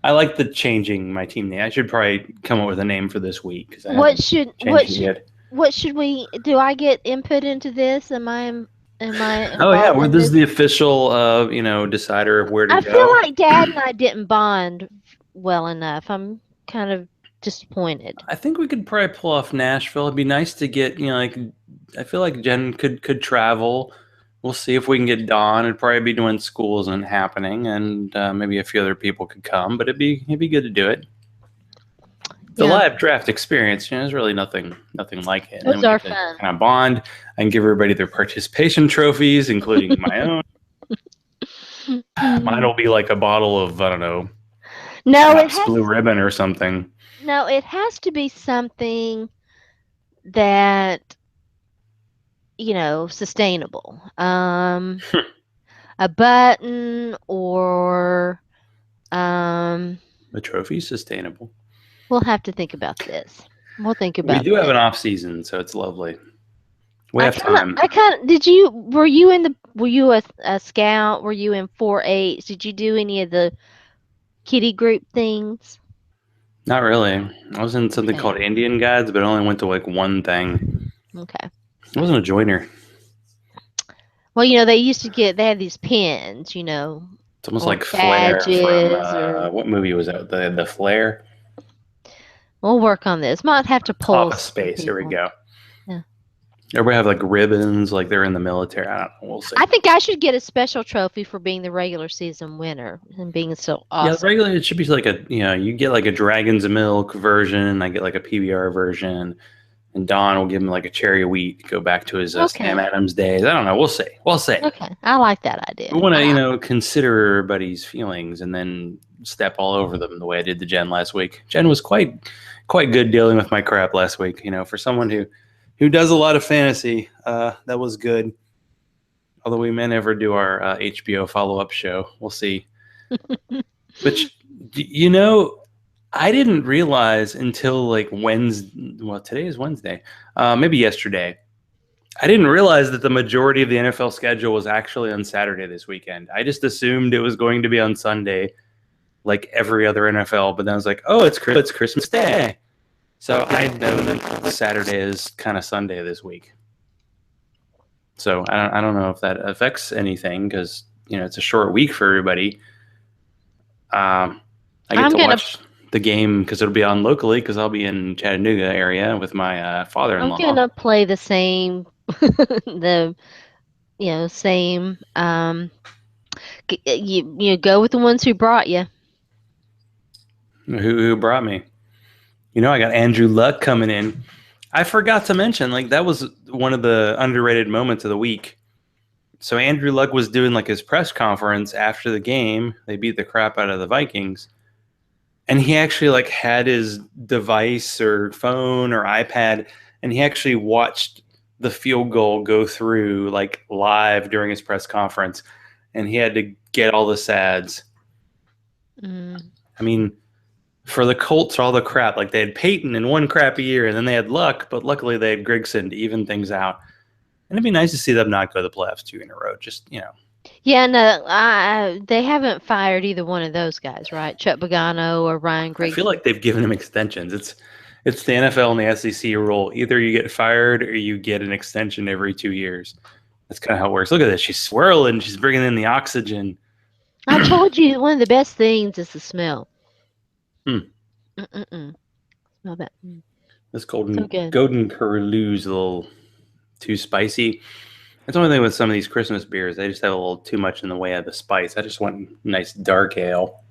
the changing my team name. I should probably come up with a name for this week because I
what
haven't
should what
changed it
should
yet.
what should we do? I get input into this? Am I? Am I
Oh yeah,
involved
well,
in
this is
this?
the official, decider of where to
I feel
go.
like Dad and I didn't bond well enough. I'm kind of disappointed.
I think we could probably pull off Nashville. It'd be nice to get, like I feel like Jen could travel. We'll see if we can get Dawn. It'd probably be when school isn't happening, and maybe a few other people could come. But it'd be good to do it. The
Yeah,
live draft experience, there's really nothing like it. And then
those
we
are
get to
fun.
kind of bond and give everybody their participation trophies, including my own. Mine will be like a bottle of, I don't know,
No, it
Pabst
has
Blue Ribbon or something.
no, it has to be something that, sustainable. A button or
The trophy's sustainable.
we'll have to think about this. We'll think
We
about
do have
this.
an off season, so it's lovely. We have time.
Were you a scout? Were you in 4-H? Did you do any of the kitty group things?
Not really. I was in something
Okay.
called Indian Guides, but I only went to like one thing.
Okay.
I wasn't a joiner.
Well, they had these pins,
It's almost
or
like Flair from
badges or
what movie was that? The Flair?
we'll work on this. Might have to pull
Office
some
Space. Here we
people.
go.
Yeah.
Everybody have like ribbons, like they're in the military. I don't know. We'll see.
I think I should get a special trophy for being the regular season winner and being so
Yeah, the
awesome.
regular it should be like you get like a Dragon's Milk version. I get like a PBR version, and Don will give him like a cherry wheat. Go back to his Sam
Okay.
Adams days. I don't know. We'll see. We'll see.
Okay. I like that idea.
We want to consider everybody's feelings and then step all over them the way I did to Jen last week. Jen was quite good dealing with my crap last week. For someone who does a lot of fantasy, that was good. Although we may never do our HBO follow up show, we'll see. Which I didn't realize until like Wednesday. Well, today is Wednesday. Maybe yesterday. I didn't realize that the majority of the NFL schedule was actually on Saturday this weekend. I just assumed it was going to be on Sunday, like every other NFL. But then I was like, oh, it's Christmas Day. So I know that Saturday is kind of Sunday this week. So I don't know if that affects anything because it's a short week for everybody. I get
I'm
to
gonna
watch the game because it'll be on locally because I'll be in Chattanooga area with my
I'm
father-in-law.
gonna play the same the same you go with the ones who brought you.
Who brought me? I got Andrew Luck coming in. I forgot to mention, like, that was one of the underrated moments of the week. So Andrew Luck was doing like his press conference after the game. They beat the crap out of the Vikings. And he actually like had his device or phone or iPad and he actually watched the field goal go through like live during his press conference and he had to get all the sads.
Mm.
I mean, for the Colts, all the crap. Like they had Peyton in one crappy year, and then they had Luck, but luckily they had Grigson to even things out. And it'd be nice to see them not go to the playoffs 2 in a row. Just
Yeah, no, they haven't fired either one of those guys, right? Chuck Pagano or Ryan
I feel
Grigson.
like they've given him extensions. It's the NFL and the SEC rule. Either you get fired or you get an extension every 2 years. That's kind of how it works. Look at this. She's swirling. She's bringing in the oxygen.
I told you one of the best things is the smell.
Hmm.
Mm-mm-mm. Smell that.
This
So
golden
good.
golden curlew's a little too spicy. That's the only thing with some of these Christmas beers. They just have a little too much in the way of the spice. I just want nice dark ale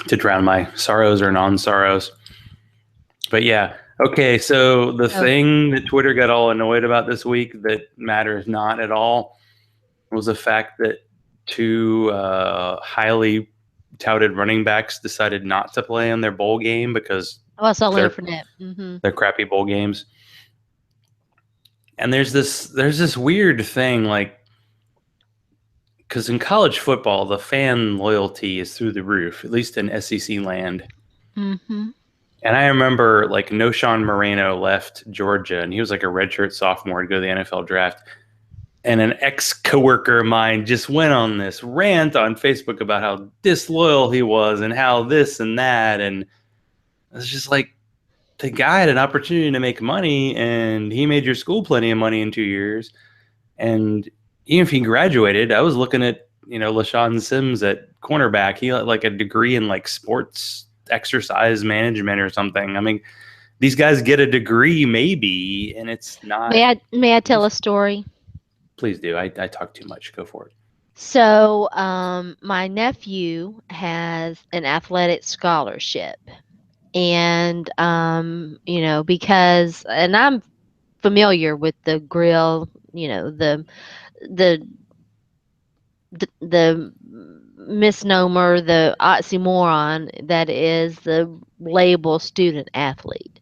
to drown my sorrows or non-sorrows. But yeah, okay. So the
Oh,
thing that Twitter got all annoyed about this week that matters not at all was the fact that two highly touted running backs decided not to play in their bowl game because
oh, I saw
they're
Leonard Mm-hmm.
they're crappy bowl games. And there's this weird thing like because in college football the fan loyalty is through the roof, at least in SEC land.
Mm-hmm.
And I remember like Noshawn Moreno left Georgia and he was like a redshirt sophomore to go to the NFL draft. And an ex coworker of mine just went on this rant on Facebook about how disloyal he was and how this and that. And it's just like the guy had an opportunity to make money and he made your school plenty of money in 2 years. And even if he graduated, I was looking at LaShawn Sims at cornerback. He had like a degree in like sports exercise management or something. I mean, these guys get a degree maybe, and it's not
May I tell a
useful.
story?
Please do. I talk too much. Go for it.
So, my nephew has an athletic scholarship, and because and I'm familiar with the grill, the the misnomer, the oxymoron that is the label student athlete.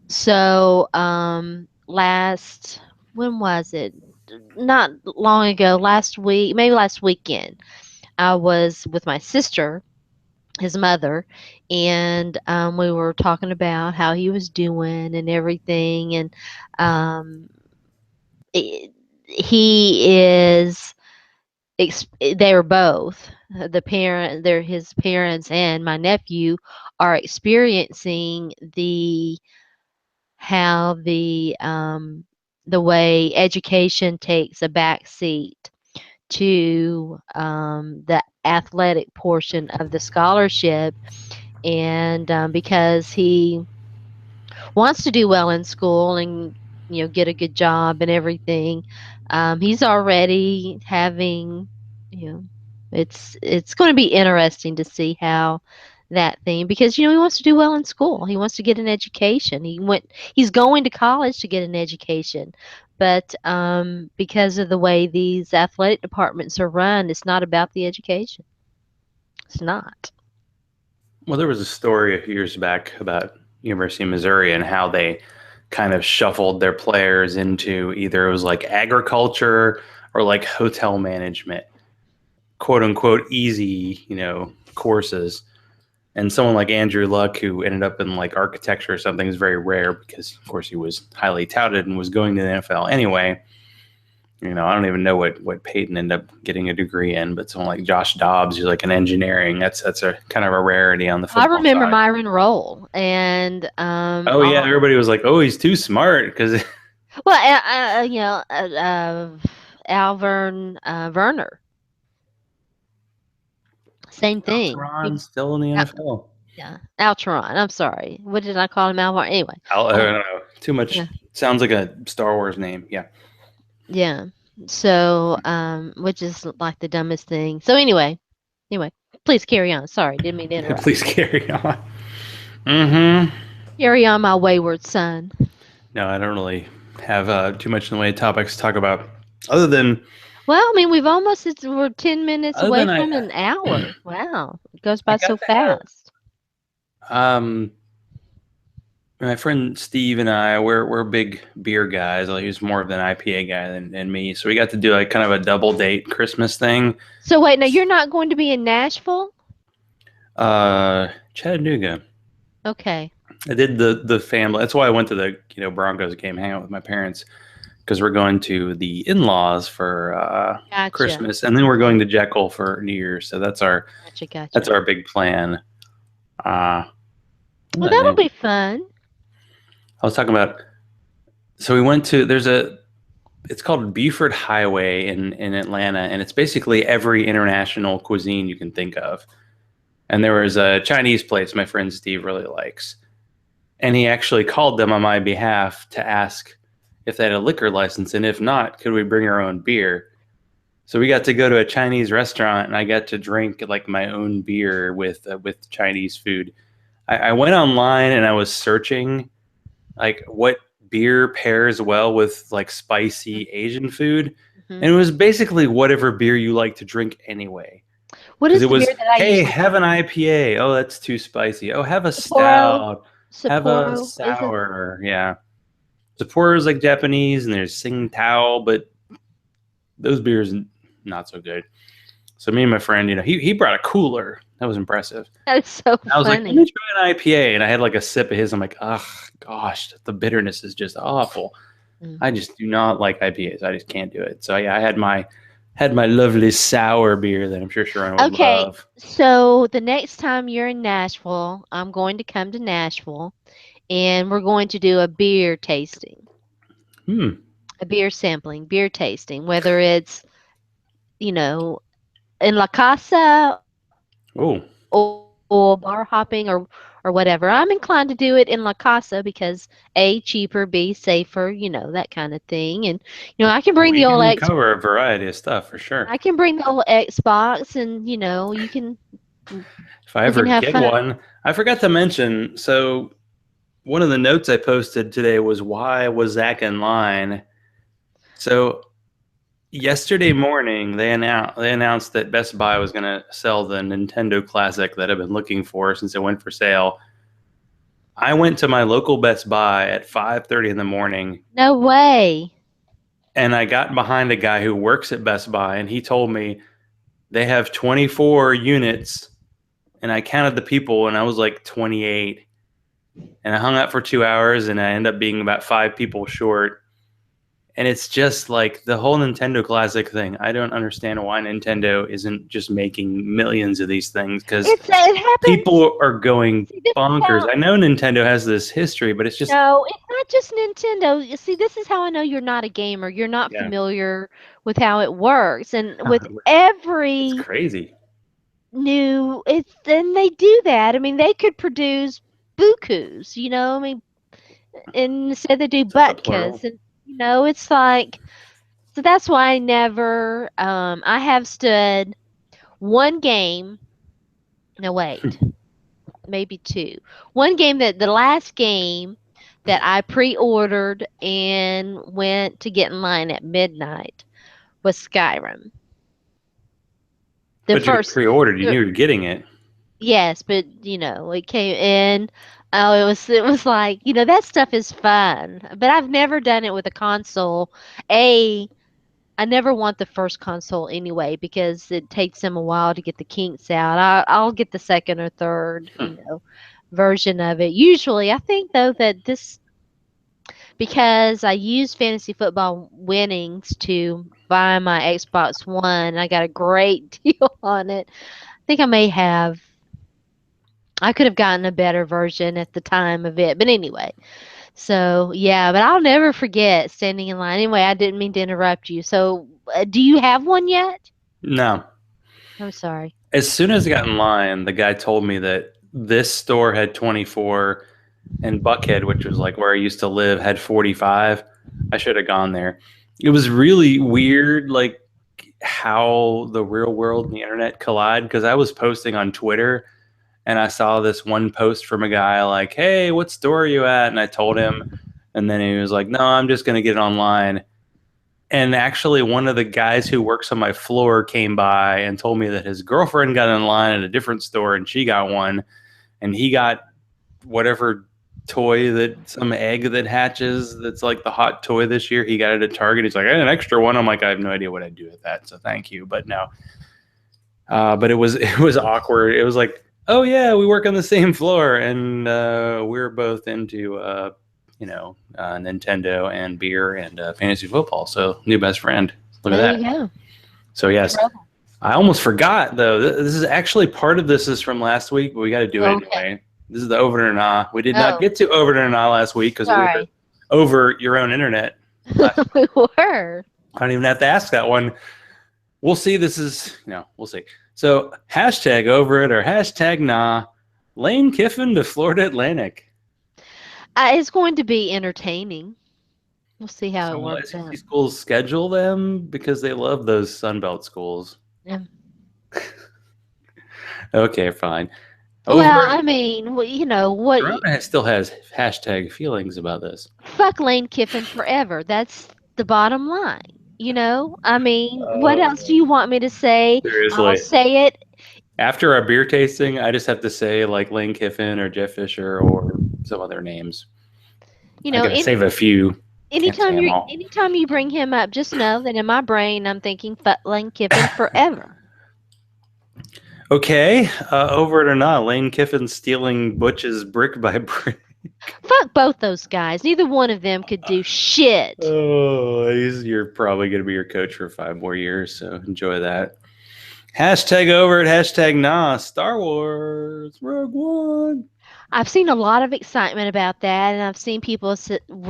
So, last when was it? Not long ago, last week, maybe last weekend, I was with my sister, his mother, and we were talking about how he was doing and everything, and um, it, he is. They're both they're his parents and my nephew are experiencing the way education takes a back seat to the athletic portion of the scholarship, and because he wants to do well in school and get a good job and everything, he's already having you know it's going to be interesting to see how that thing, because he wants to do well in school, he wants to get an education, he's going to college to get an education, but because of the way these athletic departments are run, it's not about the education. It's not.
Well, there was a story a few years back about University of Missouri and how they kind of shuffled their players into either it was like agriculture or like hotel management, quote unquote easy, courses. And someone like Andrew Luck, who ended up in like architecture or something, is very rare because, of course, he was highly touted and was going to the NFL anyway. I don't even know what Peyton ended up getting a degree in, but someone like Josh Dobbs, who's like an engineering, that's a kind of a rarity on the
I
football
remember
side.
Myron Roll, and
Oh yeah, everybody was like, "Oh, he's too smart," because
well, Alvern Werner, same thing.
Alteron's still in the
Al-
NFL.
yeah, Alteron. I'm sorry. What did I call him? Alvern. Anyway,
I don't know. Too
yeah,
much. Sounds like a Star Wars name. Yeah.
yeah. So, which is like the dumbest thing. So anyway, please carry on. Sorry, didn't mean to interrupt.
Please carry on. Mm-hmm.
Carry on, my wayward son.
No, I don't really have too much in the way of topics to talk about, other than
Well, I mean, we're 10 minutes
other
away
than
from an hour. Wow, it goes
I
by so
got to have
fast.
my friend Steve and I, we're big beer guys. Like, he's more of an IPA guy than me, so we got to do like kind of a double date Christmas thing.
So wait, now you're not going to be in Nashville?
Chattanooga.
Okay,
I did the family. That's why I went to the Broncos game, hang out with my parents, because we're going to the in-laws for
gotcha,
Christmas, and then we're going to Jekyll for New Year's. So
gotcha,
that's
gotcha.
our big plan. What was
Well,
that
that'll
name?
be fun.
I was talking about. So we went to it's called Buford Highway in Atlanta, and it's basically every international cuisine you can think of. And there was a Chinese place my friend Steve really likes, and he actually called them on my behalf to ask if they had a liquor license, and if not, could we bring our own beer? So we got to go to a Chinese restaurant, and I got to drink like my own beer with Chinese food. I went online and I was searching like what beer pairs well with like spicy Asian food,
Hmm.
and it was basically whatever beer you like to drink anyway.
What
Because
is
it
the beer
was,
that I
hey,
usually
have an IPA. Oh, that's too spicy. Oh, have a
Sapporo?
stout. Have a
Sapporo is it?
sour. Yeah. Sapporo is like Japanese, and there's Tsingtao, but those beers not so good. So me and my friend, he brought a cooler. That was impressive.
That is so
And I was like, let me
funny.
try an IPA, and I had like a sip of his. I'm like, oh gosh, the bitterness is just awful.
Mm.
I just do not like IPAs. I just can't do it. So yeah, I had my lovely sour beer that I'm sure Sharon would
Okay,
love.
so the next time you're in Nashville, I'm going to come to Nashville, and we're going to do a beer tasting.
Hmm.
a beer sampling, beer tasting, whether it's, you know, in La Casa
Oh,
or bar hopping or whatever. I'm inclined to do it in La Casa because A, cheaper, B, safer, that kind of thing. And I can bring
we
the old
can
X
cover a variety of stuff for sure.
I can bring the old Xbox and you can
If I
we
ever
can have
get
fun.
one, I forgot to mention. So one of the notes I posted today was why was Zach in line? So yesterday morning they announced that Best Buy was going to sell the Nintendo Classic that I've been looking for since it went for sale. I went to my local Best Buy at 5:30 in the morning
No way.
and I got behind a guy who works at Best Buy and he told me they have 24 units and I counted the people and I was like 28 and I hung out for 2 hours and I ended up being about five people short. And it's just like the whole Nintendo Classic thing. I don't understand why Nintendo isn't just making millions of these things because
It happens.
people are going
See, this is
bonkers.
how
I know Nintendo has this history, but it's just,
No, it's not just Nintendo. You see, this is how I know you're not a gamer. You're not
yeah,
familiar with how it works. And with
it's
every
crazy.
new it's and they do that. I mean, they could produce bukus, I mean, and instead they do
Is that the plural?
butkas. And it's like, so that's why I have stood one game. No, wait, maybe two. One game, that the last game that I pre-ordered and went to get in line at midnight was Skyrim. The
But you
first,
pre-ordered. You
the,
knew you were getting it.
yes, but it came in. Oh, it was like, that stuff is fun, but I've never done it with a console. A I never want the first console anyway because it takes them a while to get the kinks out. I'll get the second or third, version of it. Usually, I think though that this because I used fantasy football winnings to buy my Xbox One. I got a great deal on it. I think I could have gotten a better version at the time of it. But anyway, so yeah, but I'll never forget standing in line. Anyway, I didn't mean to interrupt you. So, do you have one yet?
No.
I'm sorry.
As soon as I got in line, the guy told me that this store had 24 and Buckhead, which was like where I used to live, had 45. I should have gone there. It was really weird, like how the real world and the internet collide. Because I was posting on Twitter and I saw this one post from a guy like, "Hey, what store are you at?" And I told him, and then he was like, "No, I'm just gonna get it online." And actually, one of the guys who works on my floor came by and told me that his girlfriend got in line at a different store and she got one, and he got whatever toy that some egg that hatches that's like the hot toy this year. He got it at Target. He's like, I had an extra one. I'm like, I have no idea what I'd do with that. So thank you. But no. But it was awkward. It was like, oh yeah, we work on the same floor and we're both into Nintendo and beer and fantasy football. So new best friend. Look at
There you
that.
go.
So yes,
Trouble.
I almost forgot though. This is actually part of this is from last week, but we got to do it
Okay.
anyway. This is the over it or not. We did not
Oh,
get to over it or not last week because we were
sorry.
over your own internet last week.
We were.
I don't even have to ask that one. We'll see. We'll see. So hashtag over it or hashtag nah. Lane Kiffin to Florida Atlantic.
It's going to be entertaining. We'll see how
So
it
will
works
SEC
out.
schools schedule them because they love those Sunbelt schools?
Yeah.
Okay, fine. Over
Well,
it.
I mean, what?
Sharona still has hashtag feelings about this.
Fuck Lane Kiffin forever. That's the bottom line. I mean, what else do you want me to say? I'll
Seriously.
say it.
After our beer tasting, I just have to say like Lane Kiffin or Jeff Fisher or some other names.
You
I
know,
gotta
any
save a few. Can't say them all.
anytime you bring him up, just know that in my brain I'm thinking fuck Lane Kiffin forever.
Okay, over it or not, Lane Kiffin stealing Butch's brick by brick.
Fuck both those guys. Neither one of them could do shit.
Oh, you're probably gonna be your coach for 5 more years, so enjoy that. Hashtag over it, hashtag nah. Star Wars Rogue One.
I've seen a lot of excitement about that, and I've seen people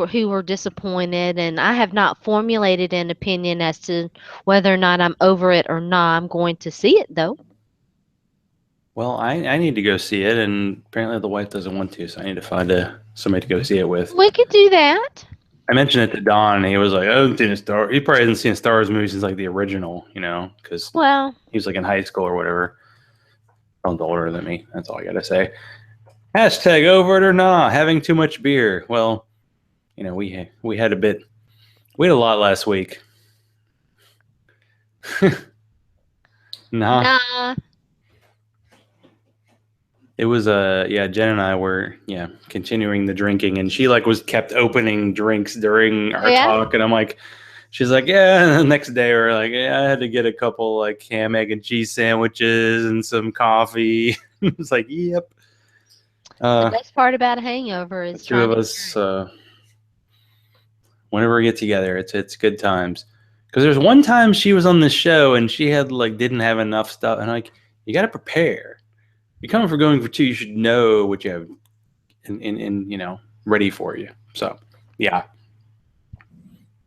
who were disappointed, and I have not formulated an opinion as to whether or not I'm over it or not. I'm going to see it though.
Well, I need to go see it, and apparently the wife doesn't want to, so I need to find somebody to go see it with.
We could do that.
I mentioned it to Don, and he was like, "I haven't seen a Star." He probably hasn't seen a Star Wars movie since like the original, because
Well,
he was like in high school or whatever. Sounds older than me. That's all I gotta say. Hashtag over it or not. Having too much beer. Well, we had a bit. We had a lot last week. Nah,
nah.
it was yeah. Jen and I were continuing the drinking, and she like was kept opening drinks during our
Yeah.
talk, and I'm like, she's like, yeah. And the next day we're like, yeah, I had to get a couple like ham, egg, and cheese sandwiches and some coffee. It's like, yep.
The
Uh,
best part about a hangover
the
is
two
trying
of
to
us,
drink.
whenever we get together, it's good times. Because there's one time she was on the show and she had like didn't have enough stuff, and like you got to prepare. You're coming for going for two. You should know what you have in ready for you. So yeah.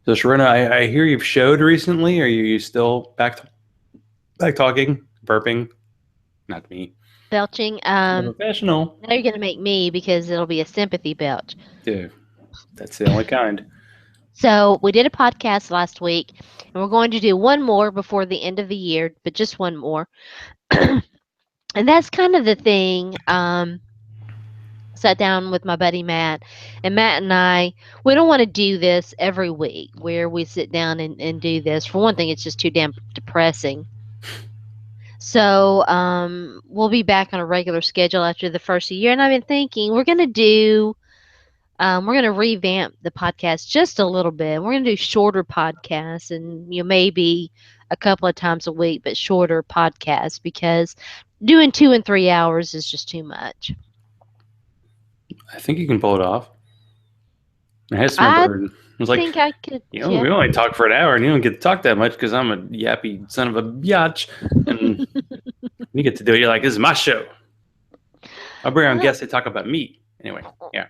So Sharona, I hear you've showed recently. Are you still back talking, burping? Not me.
Belching.
I'm a professional.
Now you're gonna make me because it'll be a sympathy belch.
Dude, that's the only kind.
So we did a podcast last week, and we're going to do one more before the end of the year, but just one more. And that's kind of the thing. Sat down with my buddy Matt, and Matt and I, we don't want to do this every week where we sit down and do this. For one thing, it's just too damn depressing. So we'll be back on a regular schedule after the first year. And I've been thinking we're going to revamp the podcast just a little bit. We're going to do shorter podcasts and maybe a couple of times a week, but shorter podcasts because doing 2 and 3 hours is just too much.
I think you can pull it off. I just
I
remember it was like,
think I could, yeah.
we only talk for an hour, and you don't get to talk that much because I'm a yappy son of a biatch, and you get to do it. You're like, this is my show. I'll bring on
Uh,
guests. They talk about me. Anyway, yeah.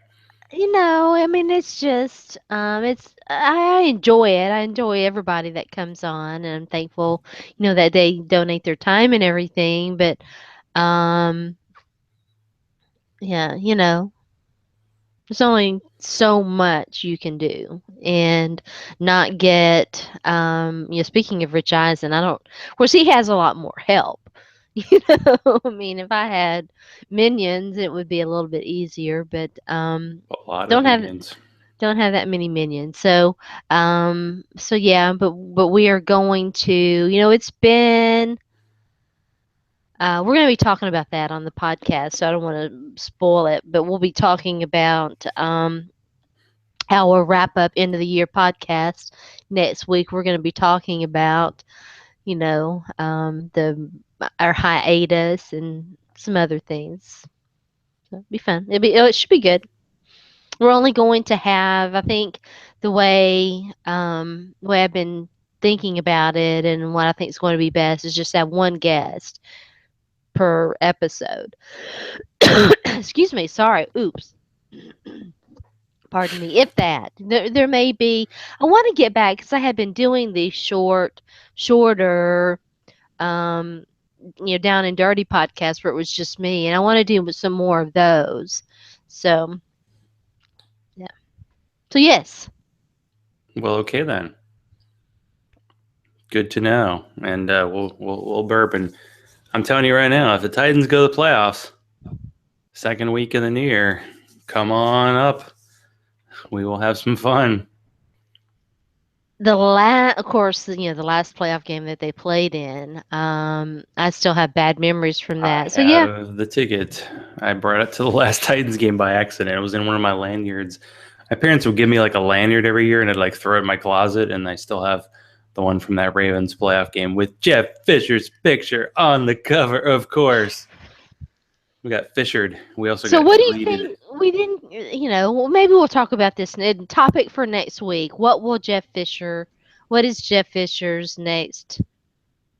I mean, it's just, I enjoy it. I enjoy everybody that comes on, and I'm thankful, that they donate their time and everything. But, um, yeah, there's only so much you can do and not get, speaking of Rich Eisen, I don't, of course, he has a lot more help. I mean, if I had minions, it would be a little bit easier, but,
A lot of
don't have
minions.
don't have that many minions. So yeah, but we are going to, it's been we're going to be talking about that on the podcast, so I don't want to spoil it, but we'll be talking about our wrap up end of the year podcast next week. We're going to be talking about, the our hiatus and some other things. So it'll be fun. It should be good. We're only going to have, I think, the way I've been thinking about it and what I think is going to be best is just have one guest per episode. Excuse me, sorry. Oops. Pardon me. If that. There may be I want to get back cuz I had been doing these shorter um down and dirty podcasts where it was just me and I want to do some more of those. So, yeah. So yes.
Well, okay then. Good to know. And we'll burp. And I'm telling you right now, if the Titans go to the playoffs, second week of the new year, come on up. We will have some fun.
Of course, the last playoff game that they played in, I still have bad memories from
I
that. So yeah,
have the ticket. I brought it to the last Titans game by accident. It was in one of my lanyards. My parents would give me like a lanyard every year, and I'd like throw it in my closet. And I still have the one from that Ravens playoff game with Jeff Fisher's picture on the cover, of course. We got fishered. We also
so
got
what do you
greeted.
think? We didn't, well, maybe we'll talk about this topic for next week. What is Jeff Fisher's next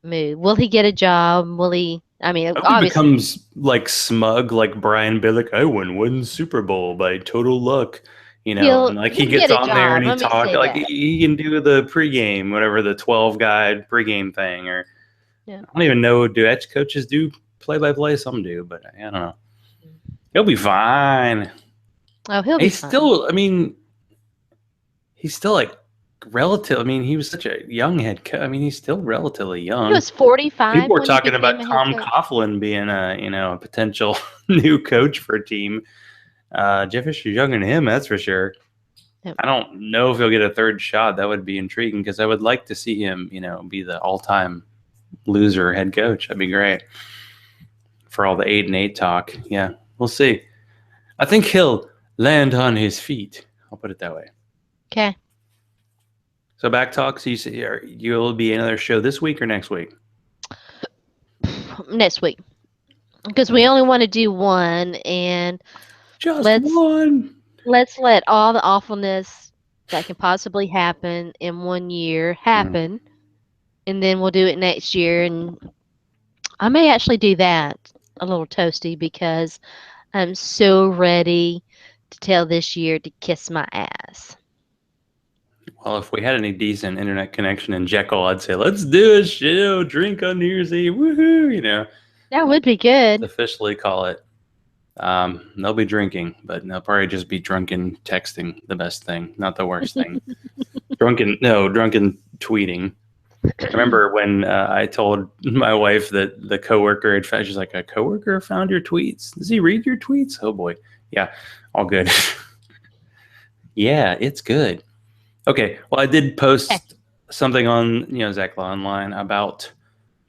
move? Will he get a job? Will he? I mean,
I hope he
obviously
becomes like smug, like Brian Billick. I won one Super Bowl by total luck, and like he
he'll get
gets
a
on there and
job.
he
Let me
talk
say
like
that.
he can do the pregame, whatever the 12 guy pregame thing, or
Yeah.
I don't even know. Do edge coaches do play by play? Some do, but I don't know. He'll be fine.
Oh, he'll be
He's
fine.
still, I mean, he's still like relative. I mean, he was such a young head coach. I mean, he's still relatively
He
young.
was 45
People were
when he
talking
became
about
a head
Tom
coach.
Coughlin being a potential new coach for a team. Jeff Fisher's younger than him, that's for sure.
Yep.
I don't know if he'll get a third shot. That would be intriguing because I would like to see him, be the all-time loser head coach. That'd be great for all the 8-8 talk. Yeah, we'll see. I think he'll land on his feet. I'll put it that way.
Okay.
So back talk. So you'll be another show this week or next week?
Next week. Because we only want to do one, and
Just
let's
one.
let's let all the awfulness that can possibly happen in one year
Mm.
happen, and then we'll do it next year. And I may actually do that a little toasty because I'm so ready to tell this year to kiss my ass.
Well, if we had any decent internet connection in Jekyll, I'd say let's do a show, drink on New Year's Eve, woohoo!
That would be good.
Officially call it. They'll be drinking, but they'll probably just be drunken texting. The best thing, not the worst thing. Drunken tweeting. I remember when I told my wife that the coworker had found. She's like, "A coworker found your tweets. Does he read your tweets?" Oh boy, yeah, all good. Yeah, it's good. Okay, well, I did
Okay.
post something on Zach Law Online about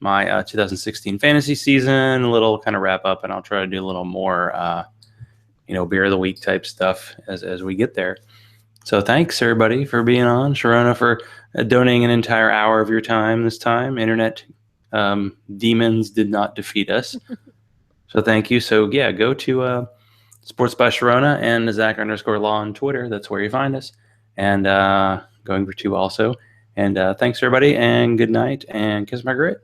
my 2016 fantasy season, a little kind of wrap up, and I'll try to do a little more beer of the week type stuff as we get there. So thanks everybody for being on. Sharona for donating an entire hour of your time this time. Internet demons did not defeat us. So thank you. So yeah, go to Sports by Sharona and Zach_Law on Twitter. That's where you find us. And going for two also. And thanks everybody, and good night, and kiss my grit.